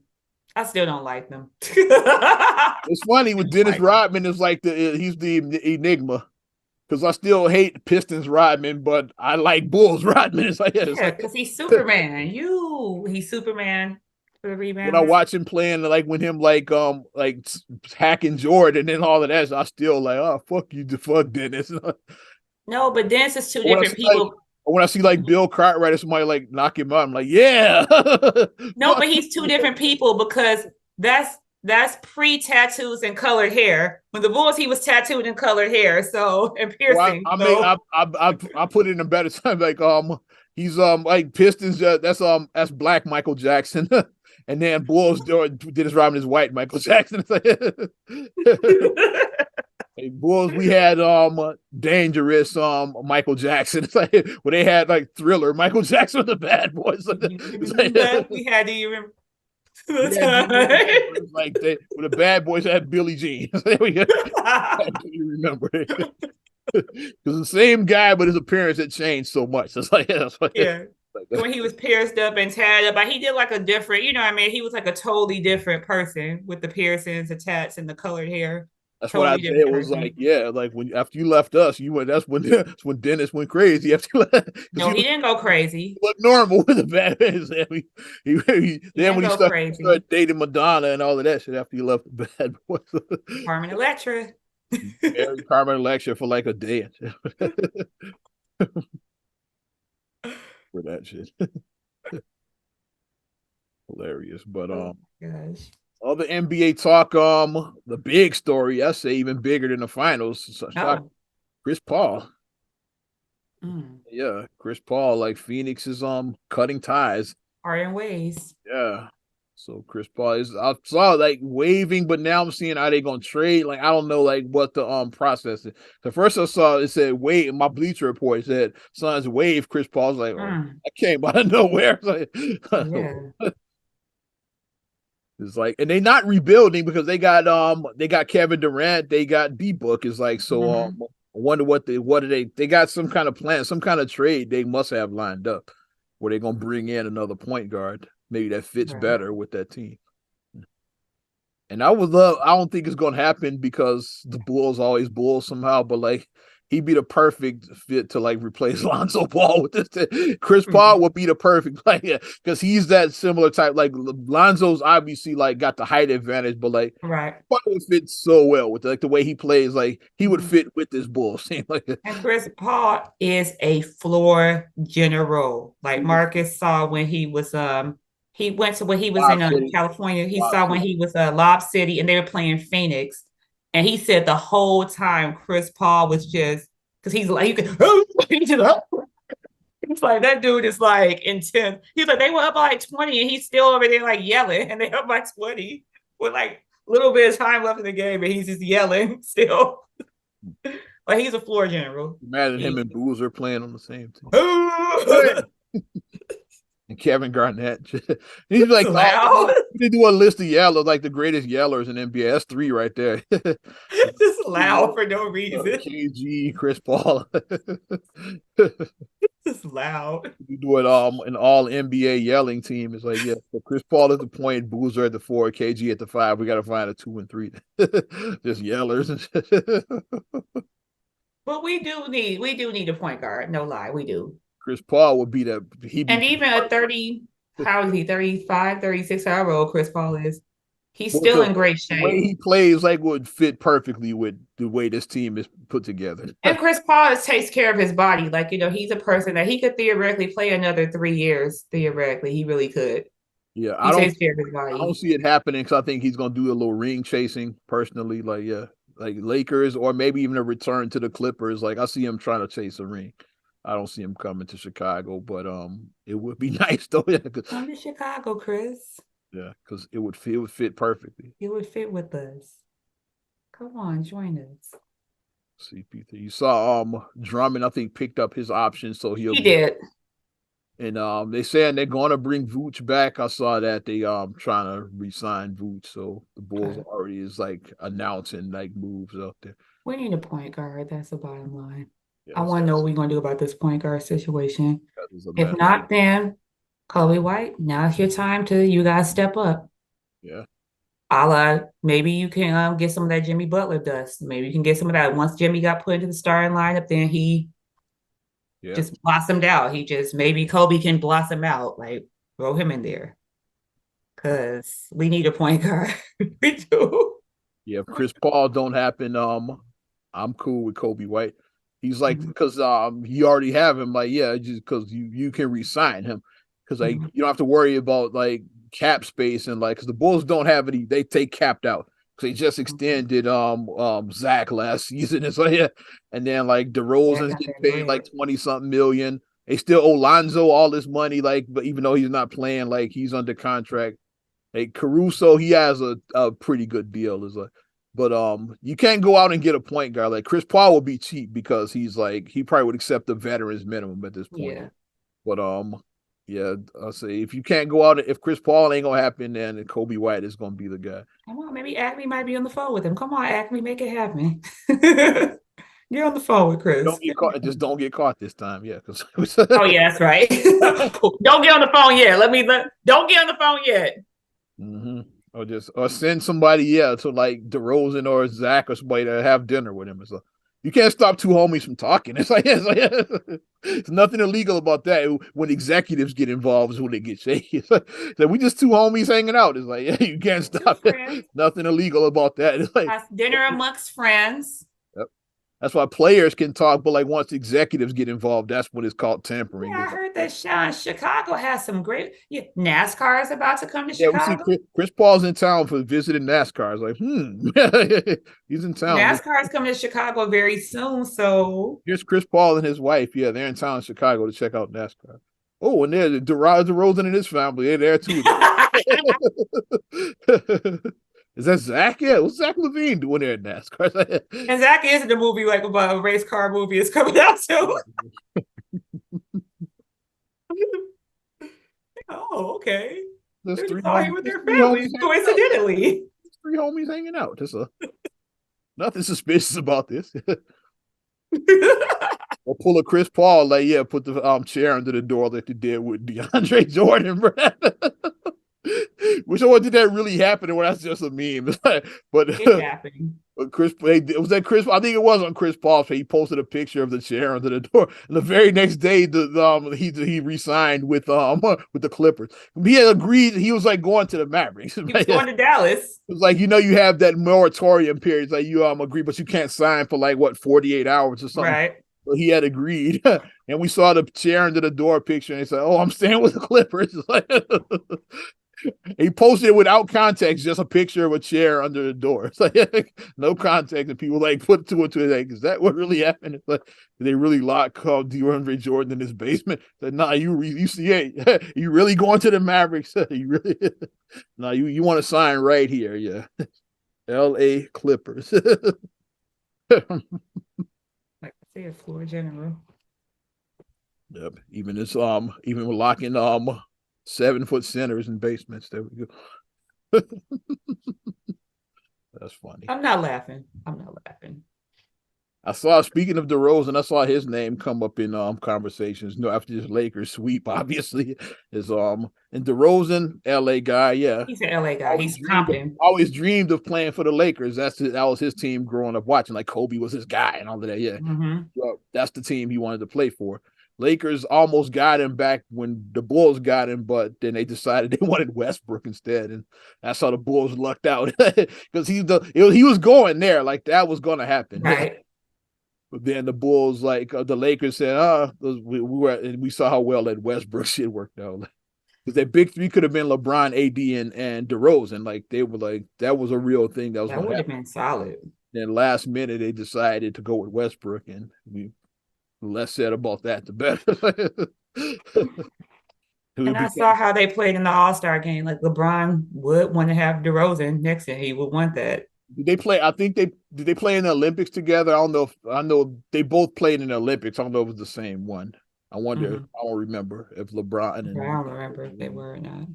I still don't like them. It's funny with Dennis Rodman is like he's the enigma because I still hate Pistons Rodman, but I like Bulls Rodman. It's like yeah, because he's Superman. He's Superman for the when I rebounds. watch him playing, like when him like hacking Jordan and all of that, so I still like, oh fuck you, fuck Dennis. No, but Dennis is two when I different see like people. when I see like Bill Cartwright or somebody like knock him out, I'm like, yeah. No, but he's two different people because that's pre-tattoos and colored hair. When the Bulls, he was tattooed and colored hair, so and Well, piercing. I put it in a better time. Like he's like Pistons. That's black Michael Jackson, and then Bulls Dennis Rodman is white Michael Jackson. Hey, Bulls, we had dangerous Michael Jackson. It's like when they had like Thriller, Michael Jackson was the bad boys. We had to even like when the bad boys had Billie Jean. You remember it. Because the same guy, but his appearance had changed so much. It's like, yeah. When he was pierced up and tatted up, but he did like a different, you know what I mean? He was like a totally different person with the piercings, the tats, and the colored hair. That's totally what I said. It was like, yeah, like when after you left us, you went. That's when Dennis went crazy. After no, he didn't go crazy. He looked normal with the bad man. Then when he started dating Madonna and all of that shit after he left the bad boys. Carmen Electra. Married Carmen Electra for like a day. For that shit. Hilarious. But gosh. all the NBA talk, the big story, I say even bigger than the finals. Chris Paul. Yeah, Chris Paul, like Phoenix is cutting ties. Parting ways. Yeah. So Chris Paul is I saw like waving, but now I'm seeing how they gonna trade. Like I don't know like what the process is. The first I saw it said wait, my Bleacher Report said Suns wave Chris Paul's like I came out of nowhere. Like, yeah. It's like, and they not rebuilding because they got Kevin Durant, they got D-Book. Is like so. I wonder what they got some kind of plan, some kind of trade they must have lined up where they're gonna bring in another point guard, maybe that fits better with that team. And I don't think it's gonna happen because the Bulls always Bulls somehow, but like he'd be the perfect fit to like replace Lonzo Ball with this. Chris Paul would be the perfect player because he's that similar type. Like Lonzo's obviously like got the height advantage, but like Paul would fit so well with like the way he plays. Like he would fit with this Bulls team. And Chris Paul is a floor general. Like Marcus saw when he was he went to when he was in California. He saw when he was Lob City and they were playing Phoenix. And he said the whole time Chris Paul was just because he's like, you can it's like that dude is like intense. He's like, they were up by like 20 and he's still over there like yelling, and they up by 20 with like a little bit of time left in the game, and he's just yelling still. Like he's a floor general. Imagine him and Boozer playing on the same team. And Kevin Garnett. He's like, they do a list of yellows, like the greatest yellers in NBA. That's 3 right there. Just loud for no reason. KG, Chris Paul. Just loud. You do it an all NBA yelling team. It's like, yeah, so Chris Paul at the point, Boozer at the 4, KG at the 5. We got to find a 2 and 3. Just yellers. But we do need a point guard. No lie, we do. Chris Paul would be that. And even at 30, how is he? 35, 36, however old Chris Paul is. He's still in great shape. The way he plays like would fit perfectly with the way this team is put together. And Chris Paul takes care of his body. Like, you know, he's a person that he could theoretically play another 3 years. Theoretically, he really could. Yeah, he takes care of his body. I don't see it happening because I think he's going to do a little ring chasing personally. Like, yeah, like Lakers or maybe even a return to the Clippers. Like, I see him trying to chase a ring. I don't see him coming to Chicago, but it would be nice though. Yeah, Come to Chicago, Chris. yeah, because it would fit perfectly. You would fit with us. Come on, join us. CP3. You saw Drummond, I think, picked up his option, so he'll He be. did. And they saying they're gonna bring Vooch back. I saw that they trying to re-sign Vooch, so the Bulls Okay. already is like announcing like moves up there. We need a point guard. That's the bottom line. I Yes, want to know what we're going to do about this point guard situation. that is a If mess. not, then Kobe White, now's your time to you guys step up. Yeah, A la, maybe you can get some of that Jimmy Butler dust. Maybe you can get some of that. Once Jimmy got put into the starting lineup, then he yeah, just blossomed out. He just, maybe Kobe can blossom out. Like, throw him in there. Because we need a point guard. We do. yeah. If Chris Paul don't happen, I'm cool with Kobe White. He's like, Mhm. because you already have him. Like, yeah, just because you can re-sign him, because like Mhm. you don't have to worry about like cap space and like because the Bulls don't have any. They take capped out because they just extended Zach last season. It's like yeah, and then like Yeah, DeRozan's got getting that paid like bread. 20 something million. They still owe Lonzo all this money, like, but even though he's not playing, like he's under contract. Hey, Caruso, he has a pretty good deal. Is like, but you can't go out and get a point guard like Chris Paul will be cheap because he's like he probably would accept the veterans minimum at this point. Yeah. But yeah, I'll say if you can't go out, if Chris Paul ain't gonna happen, then Kobe White is gonna be the guy. Come on, maybe Acme might be on the phone with him. Come on, Acme, make it happen. Get on the phone with Chris. Don't get caught. Just don't get caught this time. Yeah, because Oh yeah, that's right. Don't get on the phone yet. Don't get on the phone yet. mm-hmm. Or send somebody, yeah, to like DeRozan or Zach or somebody to have dinner with him. So you can't stop two homies from talking. It's nothing illegal about that. When executives get involved is when they get shaky. It's like, we just two homies hanging out. It's like, yeah, you can't Two stop it. friends. Nothing illegal about that. It's like That's dinner amongst friends. yep. That's why players can talk, but like once executives get involved, that's when it's called tampering. Yeah, I It's like, heard that Chicago has some great. Yeah, NASCAR is about to come to yeah, we see Chicago. Chris Paul's in town for visiting NASCAR. It's like, he's in town. NASCAR is coming to Chicago very soon. So Here's Chris Paul and his wife. Yeah, they're in town in Chicago to check out NASCAR. Oh, and there's DeRozan and his family. They're there too. Is that Zach? Yeah, what's Zach Levine doing there in NASCAR? and Zach is in the movie, like about a race car movie is coming out too. Oh, okay. There's They're three just all here homies. with There's their three homies families, hanging out. coincidentally. There's three homies hanging out. There's nothing suspicious about this. Or pull a Chris Paul, like yeah, put the chair under the door like they did with DeAndre Jordan, bro. Which one did that really happen, or that's just a meme? But It's happening. Chris, was that Chris? I think it was on Chris Paul's page. He posted a picture of the chair under the door, and the very next day, he re-signed with the Clippers. He had agreed. He was like going to the Mavericks. He was going to Dallas. It was like you have that moratorium period. It's like you agree, but you can't sign for like what 48 hours or something. Right. So he had agreed, and we saw the chair under the door picture, and he said, "Oh, I'm staying with the Clippers." Like, he posted it without context, just a picture of a chair under the door. It's like no context, and people like put two and two. Like, is that what really happened? It's like, did they really lock DeAndre Jordan in his basement? Said, nah, you see it. You really going to the Mavericks? You really? Nah, you want to sign right here? Yeah, L.A. Clippers. Like I said, floor general. Yep. Even with locking 7-foot centers in basements. There we go. That's funny. I'm not laughing. I'm not laughing. I saw, speaking of DeRozan, I saw his name come up in conversations. After this Lakers sweep, obviously is and DeRozan, LA guy, yeah. He's an LA guy. He's competent. Always dreamed of playing for the Lakers. That was his team growing up watching. Like Kobe was his guy and all of that. Yeah, well, that's the team he wanted to play for. Lakers almost got him back when the Bulls got him, but then they decided they wanted Westbrook instead, and that's how the Bulls lucked out because he was going there, like that was going to happen, right? But then the Bulls, like the Lakers, said, we saw how well that Westbrook shit worked out. Because that big three could have been LeBron, AD, and DeRozan. Like they were like that was a real thing that would have been solid. Then last minute they decided to go with Westbrook, and The less said about that, the better. And I saw how they played in the All-Star game. Like LeBron would want to have DeRozan next to him. He would want that. Did they play? I think did they play in the Olympics together? I don't know. I know they both played in the Olympics. I don't know if it was the same one. I wonder. I don't remember if LeBron and I don't remember if they were or not.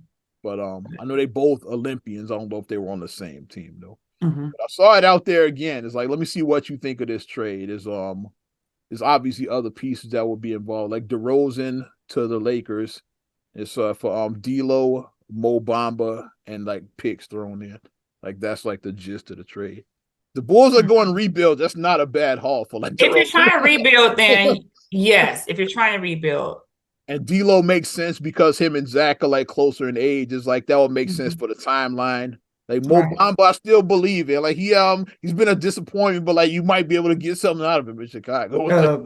But I know they both Olympians. I don't know if they were on the same team though. Mm-hmm. I saw it out there again. It's like, let me see what you think of this trade. There's obviously other pieces that will be involved, like DeRozan to the Lakers. It's for D'Lo, Mo Bamba, and like picks thrown in. Like that's like the gist of the trade. The Bulls are going rebuild. That's not a bad haul for like. If you're trying to rebuild, then yes. If you're trying to rebuild, and D'Lo makes sense because him and Zach are like closer in age. It's like that would make sense for the timeline. Like Mo Bamba, I still believe it. Like he's been a disappointment, but like you might be able to get something out of him in Chicago. The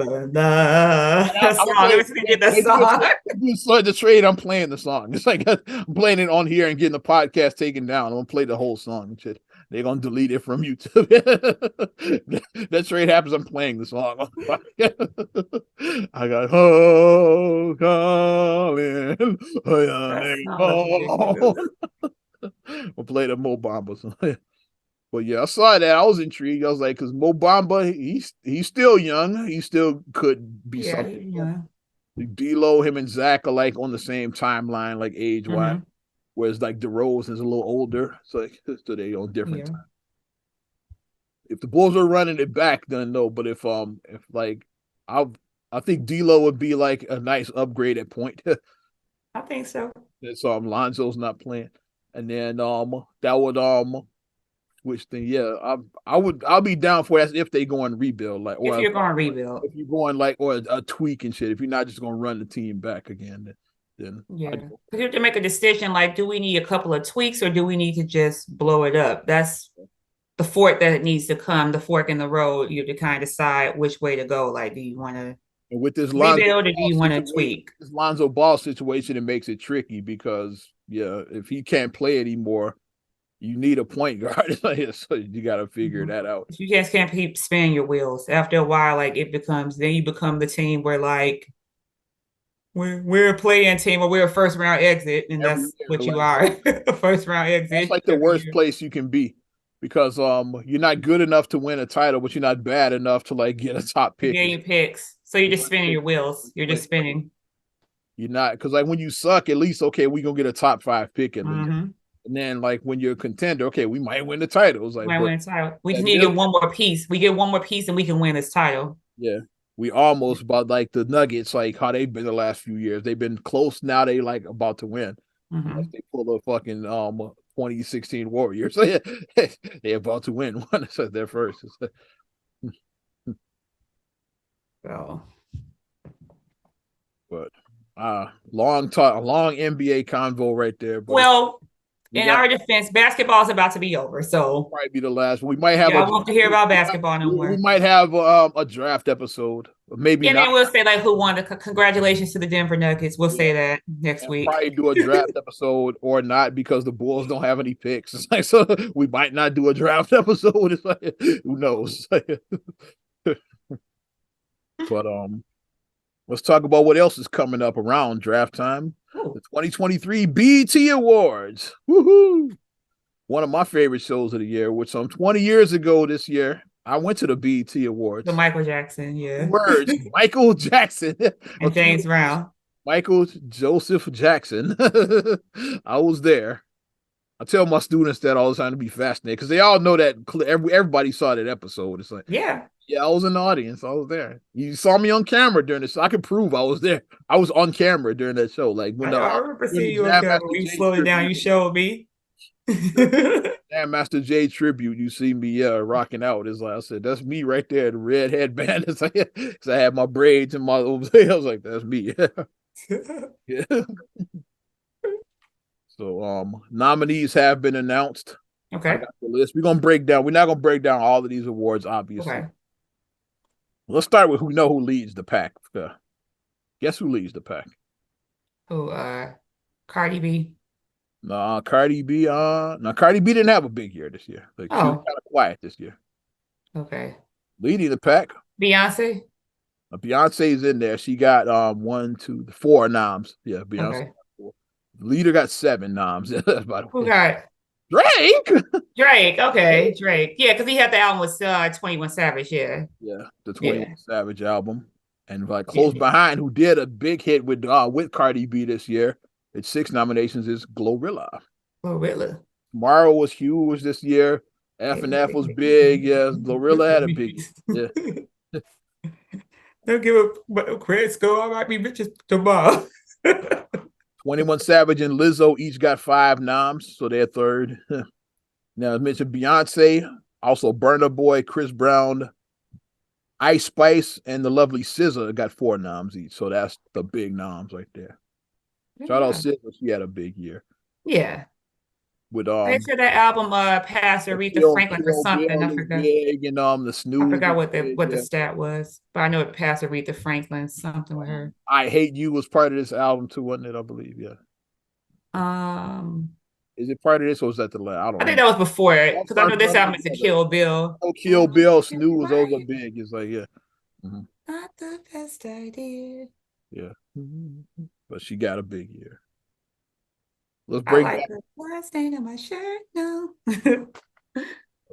trade, I'm playing the song. It's like I'm playing it on here and getting the podcast taken down. I'm gonna play the whole song and shit. They're gonna delete it from YouTube. That trade happens, I'm playing the song. I got Colin. We'll play the Mo Bamba. But yeah, I saw that. I was intrigued. I was like, because Mo Bamba, he's still young. He still could be something. Yeah. D'Lo, him and Zach are like on the same timeline, like age wise. Whereas like DeRozan is a little older. So they on different time. If the Bulls are running it back, then no. But if like I think D'Lo would be like a nice upgrade at point. I think so. So Lonzo's not playing. And then that would which thing, yeah, I'll be down for that if they go and rebuild, like, or if you're going to rebuild, if you're going like, or a tweak and shit. If you're not just going to run the team back again, then yeah, you have to make a decision. Like, do we need a couple of tweaks or do we need to just blow it up? That's the fork that it needs to come. The fork in the road. You have to kind of decide which way to go. Like, do you want to with this rebuild or do you want to tweak? This Lonzo Ball situation, it makes it tricky because if he can't play anymore, you need a point guard. So you got to figure that out. You just can't keep spinning your wheels. After a while, like then you become the team where like we're a play-in team or we're a first round exit, and that's what you are. A first round exit. That's like the worst place you can be because you're not good enough to win a title, but you're not bad enough to like get a top pick. Getting picks. So you're just spinning your wheels. You're just spinning. You're not, because like when you suck, at least okay, we're gonna get a top 5 pick at least. And then like when you're a contender, okay, we might win the title. It's like we just need to get one more piece. We get one more piece and we can win this title. Yeah. We almost about like the Nuggets, like how they've been the last few years. They've been close. Now they like about to win. Like they pull the fucking 2016 Warriors. So yeah, they're about to win one. So they're first. So, but long NBA convo right there. But well, in our defense, basketball is about to be over, so might be the last. We might have. I won't hear about basketball no more. We might have a draft episode, maybe. And then we'll say like who won the congratulations to the Denver Nuggets. We'll say that next week. Probably do a draft episode or not because the Bulls don't have any picks. It's like, so we might not do a draft episode. It's like, who knows? But let's talk about what else is coming up around draft time. The 2023 BET Awards. Woohoo! One of my favorite shows of the year, which 20 years ago this year, I went to the BET Awards. The Michael Jackson, yeah. Words, Michael Jackson. And James Brown. Michael Joseph Jackson. I was there. I tell my students that all the time to be fascinated because they all know that everybody saw that episode. It's like, yeah, I was in the audience. I was there. You saw me on camera during this. I can prove I was there. I was on camera during that show. Like when I remember seeing you on camera. You slowed it down. You showed me. Jam Master Jay tribute. You see me rocking out. It's like I said, that's me right there. The red headband. It's like, because I had my braids and my. I was like, that's me. Yeah. So nominees have been announced. Okay. I got the list. We're gonna break down. We're not gonna break down all of these awards, obviously. Okay. Let's start with who leads the pack. Guess who leads the pack? Who? Cardi B. Nah, Cardi B. Cardi B didn't have a big year this year. Like, she was kind of quiet this year. Okay. Leading the pack. Beyonce. Beyonce's in there. She got one, two, four noms. Yeah, Beyonce Okay. got four. Leader got 7 noms. By the Who way, got Drake. Drake? Okay, Drake. Yeah, because he had the album with 21 Savage. Yeah. Yeah, the 21 Yeah. Savage album, and like Yeah. close behind, who did a big hit with Cardi B this year. It's 6 nominations. Is Glorilla. Oh, really? Tomorrow was huge this year. F&F was big. Yes, Glorilla had a big. Yeah. Don't give a credit score. I might be rich tomorrow. 21 Savage and Lizzo each got 5 noms, so they're third. Now, I mentioned Beyonce, also Burna Boy, Chris Brown, Ice Spice, and the lovely SZA got 4 noms each. So that's the big noms right there. Shout out SZA, she had a big year. Yeah. With They said that album passed Aretha Franklin for something. I Bill is forgot. big, and the I Snooze. forgot is what the big, what the yeah. stat was, but I know it passed Aretha Franklin something with her. I Hate You was part of this album too, wasn't it? I believe, yeah. Um, Is it part of this or was that the last? I don't I think know. that was before it because I know this album is a Kill Bill. Oh, Kill Bill, Snooze, those are big. It's like, yeah. Mm-hmm. Not the best idea. Yeah. Mm-hmm. But she got a big year. Let's I break like back. the blood stain on my shirt now.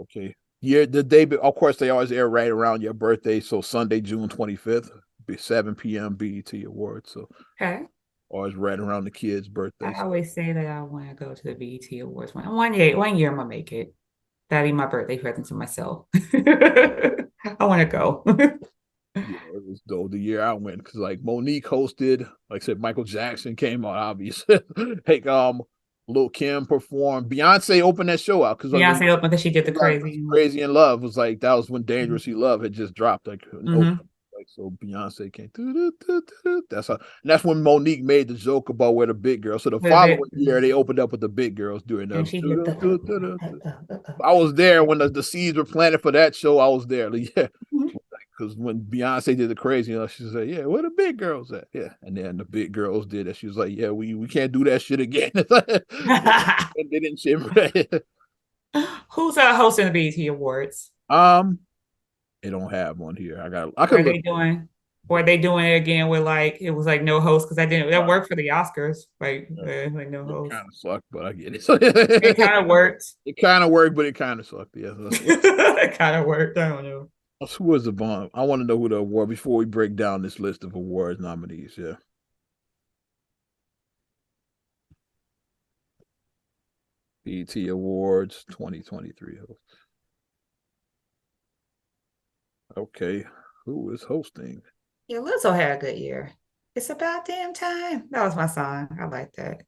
Okay. Yeah, the day, of course, they always air right around your birthday. So Sunday, June 25th, be 7 p.m. BET Awards. So Okay. always right around the kids' I birthdays. always say that I want to go to the BET Awards one year. One year I'm gonna make it. That'll be my birthday present to myself. I want to go. Yeah, it was dope the year I went because like Monique hosted, like I said, Michael Jackson came out, obviously. Like Lil Kim performed. Beyonce opened that show out because like, Beyonce opened because she did the like, crazy. Crazy in Love was like that was when Dangerously Love had just dropped. Like, Mm-hmm. like so Beyonce came. That's how, and that's when Monique made the joke about where the big girls. So the following year they opened up with the big girls doing And those. she did I was there when the seeds were planted for that show. I was there. Like, yeah. Mhm. Because when Beyonce did the crazy, she said, "Yeah, where the big girls at?" Yeah, and then the big girls did it. She was like, "Yeah, we can't do that shit again." And they didn't shit. Who's hosting the BET Awards? They don't have one here. I could Are look. they doing? Or are they doing it again with like it was like no host because I didn't that worked for the Oscars like like no host. It kind of sucked, but I get it. It kind of worked. It kind of worked, but it kind of sucked. Yeah, It kind of worked. I don't know. who was the bomb? I want to know who the award before we break down this list of awards nominees. Yeah. BET Awards 2023 hosts. Okay, who is hosting? Yeah, Lizzo had a good year. It's about damn time. That was my song. I like that.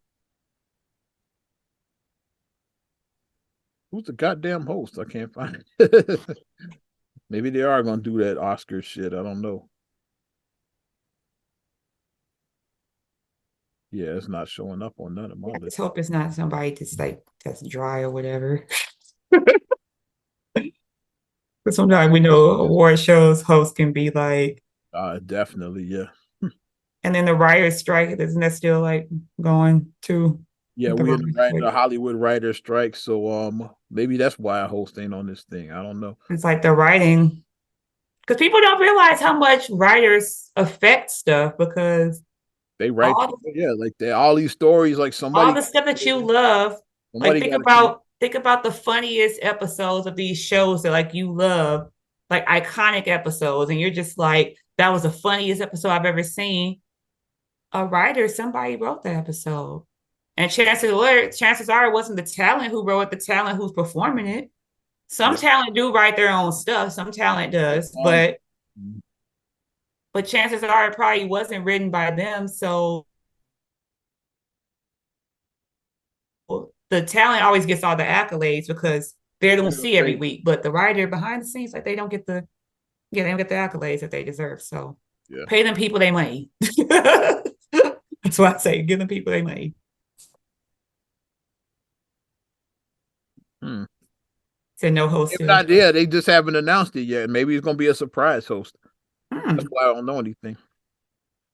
Who's the goddamn host? I can't find it. Maybe they are gonna do that Oscar shit. I don't know. Yeah, it's not showing up on none of my I list. just hope it's not somebody just like that's dry or whatever. But sometimes we know award shows hosts can be like, Definitely, yeah. and then the writer's strike, isn't that still like going too? Yeah, we in the Hollywood writer's strike, so maybe that's why a host ain't on this thing. I don't know. It's like the writing, because people don't realize how much writers affect stuff because they write, like all these stories, like somebody all the stuff that you love. Like think about the funniest episodes of these shows that like you love, like iconic episodes, and you're just like, that was the funniest episode I've ever seen. A writer, somebody wrote that episode. And chances are it wasn't the talent who wrote it, the talent who's performing it. Some talent do write their own stuff, some talent does, but chances are it probably wasn't written by them. So the talent always gets all the accolades because they're the ones see every week. But the writer behind the scenes, like they don't get the accolades that they deserve. So pay them people their money. That's why I say give them people their money. So no host. Yeah, they just haven't announced it yet. Maybe it's gonna be a surprise host. That's why I don't know anything.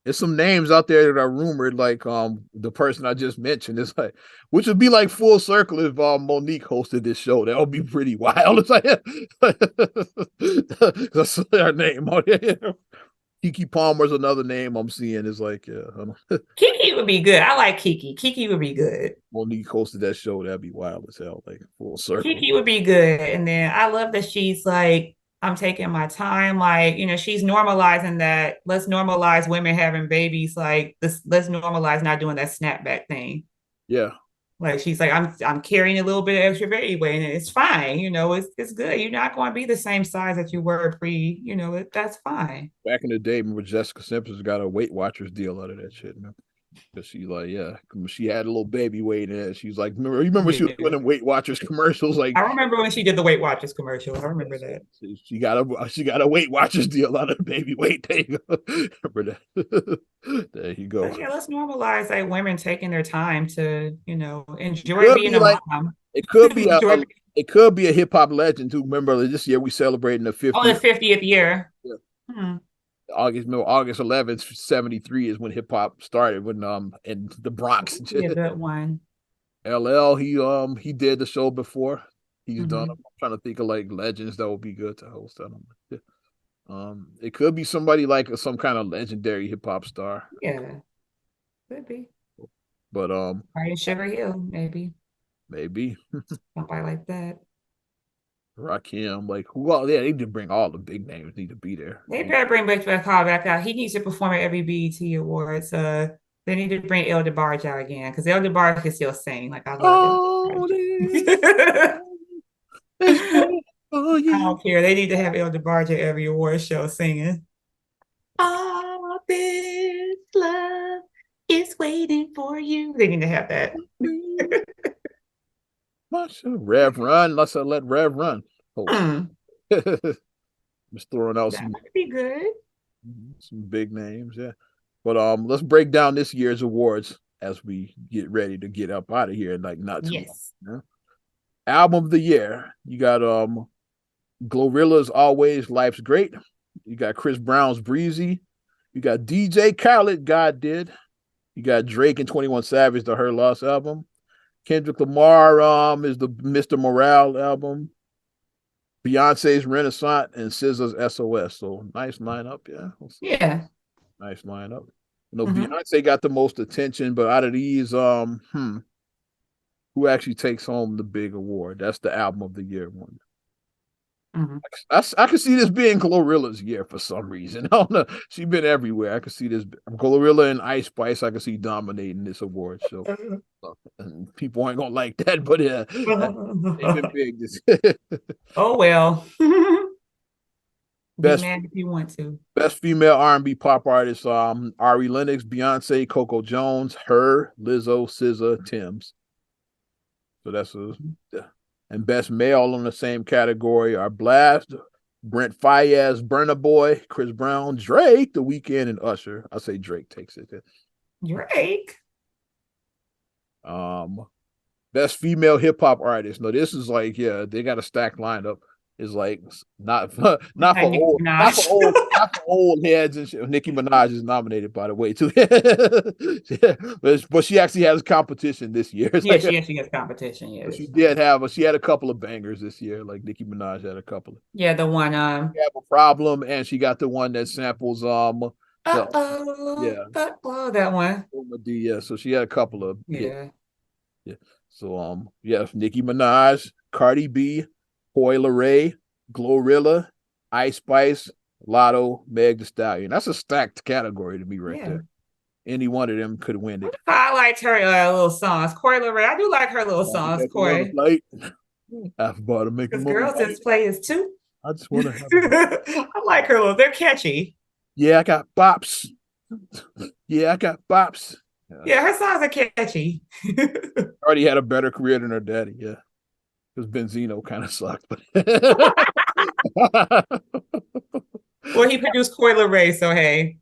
There's some names out there that are rumored, like the person I just mentioned. It's like, which would be like full circle if Monique hosted this show. That would be pretty wild. It's like that's her name on it. Kiki Palmer's another name I'm seeing. Is like, yeah, I don't know. Kiki would be good. I like Kiki. Kiki would be good. Monique hosted that show. That'd be wild as hell, like full circle. Kiki would be good. And then I love that she's like, I'm taking my time. Like, she's normalizing that. Let's normalize women having babies. Like, let's normalize not doing that snapback thing. Yeah, Like she's like, I'm carrying a little bit of extra anyway, and it's fine. It's good. You're not going to be the same size that you were pre. That's fine. back in the day, remember Jessica Simpson's got a Weight Watchers deal out of that shit, man. Because she like, yeah, she had a little baby weight in it. She was like, remember she was doing them Weight Watchers commercials. Like, I remember when she did the Weight Watchers commercial. I remember that. She got a Weight Watchers deal out of the baby weight. There you go. Remember that? There you go. But yeah, let's normalize like women taking their time to, enjoy Could being be a like mom. it could be Enjoy- it could be a hip hop legend too. Remember this year we celebrating the Oh, the 50th 50th year. yeah. Hmm. August 11th, 73 is when hip hop started when in the Bronx. Yeah, good one. LL, he did the show before. He's done. Mhm. I'm trying to think of like legends that would be good to host. I don't know. It could be somebody like some kind of legendary hip hop star. Yeah, could be. But Right, Sugar Hill, maybe maybe somebody like that. Rakim, like who all? Yeah, they need to bring all the big names. Need to be there. They better bring Butch Call back out. He needs to perform at every BET Awards. They need to bring El DeBarge out again because El DeBarge can still sing. Like I love it. Oh I yeah. don't care. They need to have El DeBarge at every award show singing. All this love is waiting for you. They need to have that. Rev run. Let's let Rev run. Hmm. Just throwing out That would be good. some big names, yeah. But let's break down this year's awards as we get ready to get up out of here. Like not too Yes. long. Yeah? Album of the year. You got Glorilla's Always Life's Great. You got Chris Brown's Breezy. You got DJ Khaled, God Did. You got Drake and 21 Savage, the Her Loss album. Kendrick Lamar is the Mr. Morale album. Beyonce's Renaissance and SZA's SOS. So nice lineup, yeah. Yeah. Nice lineup. Beyonce got the most attention, but out of these, who actually takes home the big award? That's the album of the year one. Mm-hmm. I could see this being Glorilla's year for some reason. I don't know. She's been everywhere. I could see this Glorilla and Ice Spice. I could see dominating this award show. And people ain't gonna like that, but yeah, they've been big. Oh well. Best, be mad if you want to. Best female R&B pop artist: Ari Lennox, Beyonce, Coco Jones, Her, Lizzo, SZA, Tim's. So that's and best male in the same category are Blast, Brent Faiyaz, Burna Boy, Chris Brown, Drake, The Weeknd, and Usher. I say Drake takes it. Drake. Best female hip hop artist. No, this is like, yeah, they got a stacked lineup. It's like not for old heads and shit. Nicki Minaj is nominated, by the way, too. but she actually has competition this year. Yeah, she actually has competition. Yeah, she had a couple of bangers this year. Like Nicki Minaj had a couple. Yeah, the one she have a problem, and she got the one that samples that one. Yeah, so she had a couple of yeah. So Nicki Minaj, Cardi B, Coi Leray, Glorilla, Ice Spice, Lotto, Meg Thee Stallion. That's a stacked category to me there. Any one of them could win it. I liked her little songs. Coi Leray, I do like her little songs. Coi. I've bought to make because girls just play is too. I just want to have I like her little. They're catchy. Yeah, I got bops. Yeah, her songs are catchy. Already had a better career than her daddy. Yeah. Because Benzino kind of sucked. But well, he produced Coi Leray, so hey.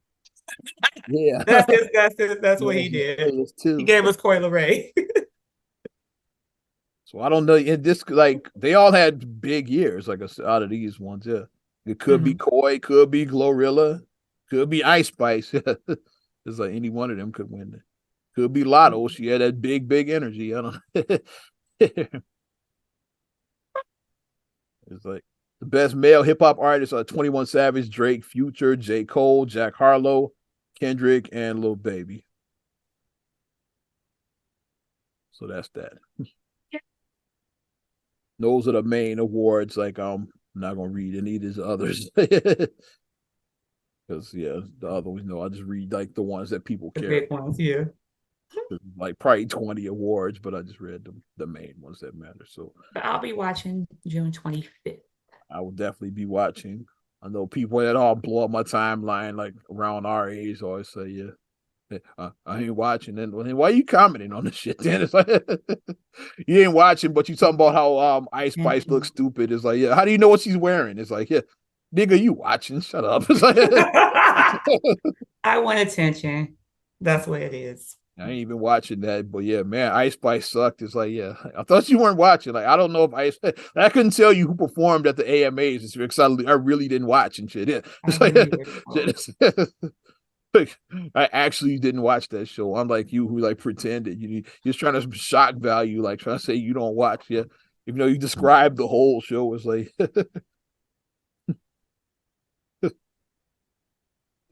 Yeah. That's what he did. He gave us Coi Leray. So I don't know. This like they all had big years, like out of these ones. Yeah. It could be Coi, could be Glorilla, could be Ice Spice. It's like any one of them could win it. Could be Lotto. She had that big energy. I don't know. It's like The best male hip hop artists are 21 Savage, Drake, Future, J. Cole, Jack Harlow, Kendrick, and Lil Baby. So that's that. Those are the main awards. Like I'm not gonna read any of these others. Because the other ones, I just read like the ones that people care. The big ones, yeah. Like probably 20 awards, but I just read the main ones that matter. So I'll be watching June 25th. I will definitely be watching. I know people that all blow up my timeline, like around our age, always say, "Yeah, I ain't watching." And why are you commenting on this shit? Then it's like you ain't watching, but you talking about how Ice Spice looks stupid. It's like, yeah, how do you know what she's wearing? It's like, yeah, nigga, you watching? Shut up. It's like, I want attention. That's what it is. I ain't even watching that, but yeah, man, Ice Spice sucked. It's like, yeah, I thought you weren't watching. Like, I don't know if I couldn't tell you who performed at the AMAs. It's because I really didn't watch and shit. Yeah, it's like, I actually didn't watch that show. Unlike you, who like pretended you're just trying to shock value, like trying to say you don't watch. Yeah, even though you described the whole show, it's like.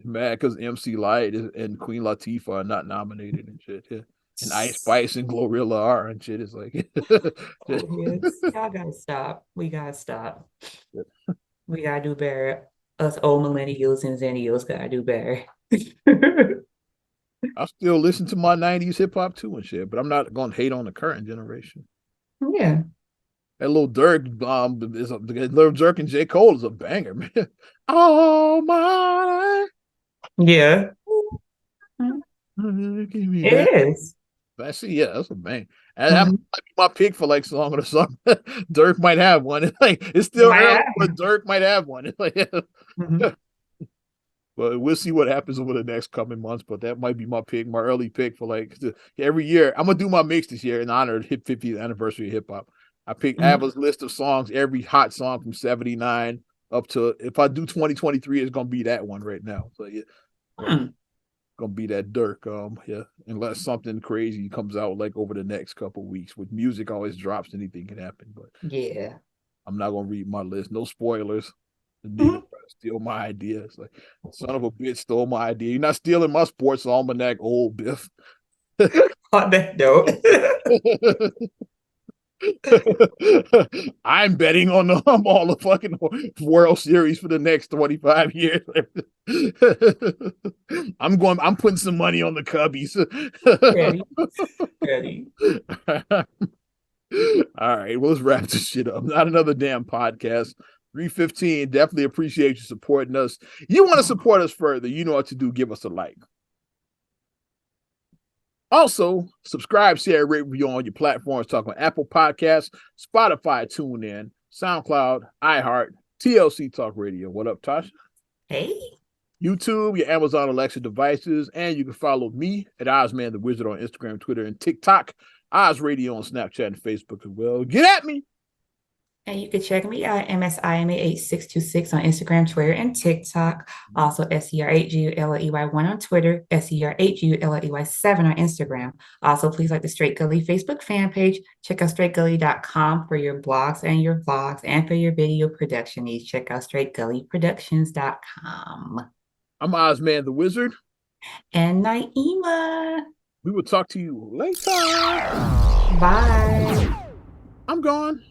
Mad because MC Lyte and Queen Latifah are not nominated and shit. Yeah. And Ice Spice and Glorilla are and shit. It's like y'all gotta stop. We gotta stop. We gotta do better. Us old millennials and zennials gotta do better. I still listen to my 90s hip hop too and shit, but I'm not gonna hate on the current generation. Yeah. That Lil Durk, Lil Durk and J. Cole is a banger, man. Oh my. Yeah. It is. I see, yeah, that's a bang. And that might be my pick for like song of the summer. Durk might have one. It's like it's still early, but Durk might have one. It's like, But we'll see what happens over the next coming months. But that might be my pick, my early pick for like every year. I'm gonna do my mix this year in honor of the 50th anniversary of hip hop. I pick ABBA's list of songs, every hot song from 79 up to, if I do 2023, it's gonna be that one right now. So yeah. Gonna be that Durk, yeah. Unless something crazy comes out like over the next couple of weeks. With music, always drops. Anything can happen, but yeah, I'm not gonna read my list. No spoilers. The nigga steal my idea. It's like, son of a bitch stole my idea. You're not stealing my sports almanac, old Biff. On that note. I'm betting on all the fucking World Series for the next 25 years. I'm putting some money on the Cubbies. Ready. All right, well, let's wrap this shit up. Not another damn podcast. 3:15. Definitely appreciate you supporting us. You want to support us further, you know what to do. Give us a like. Also, subscribe, share, rate, review on your platforms. Talk on Apple Podcasts, Spotify, TuneIn, SoundCloud, iHeart, TLC Talk Radio. What up, Tasha? Hey. YouTube, your Amazon Alexa devices, and you can follow me at Ozman the Wizard on Instagram, Twitter, and TikTok. Oz Radio on Snapchat and Facebook as well. Get at me. And you can check me out at MSIMA8626 on Instagram, Twitter, and TikTok. Also, SER8GULLEY1 on Twitter, SER8GULLEY7 on Instagram. Also, please like the Straight Gully Facebook fan page. Check out straightgully.com for your blogs and your vlogs, and for your video production needs. Check out straightgullyproductions.com. I'm Ozman the Wizard. And Naima. We will talk to you later. Bye. I'm gone.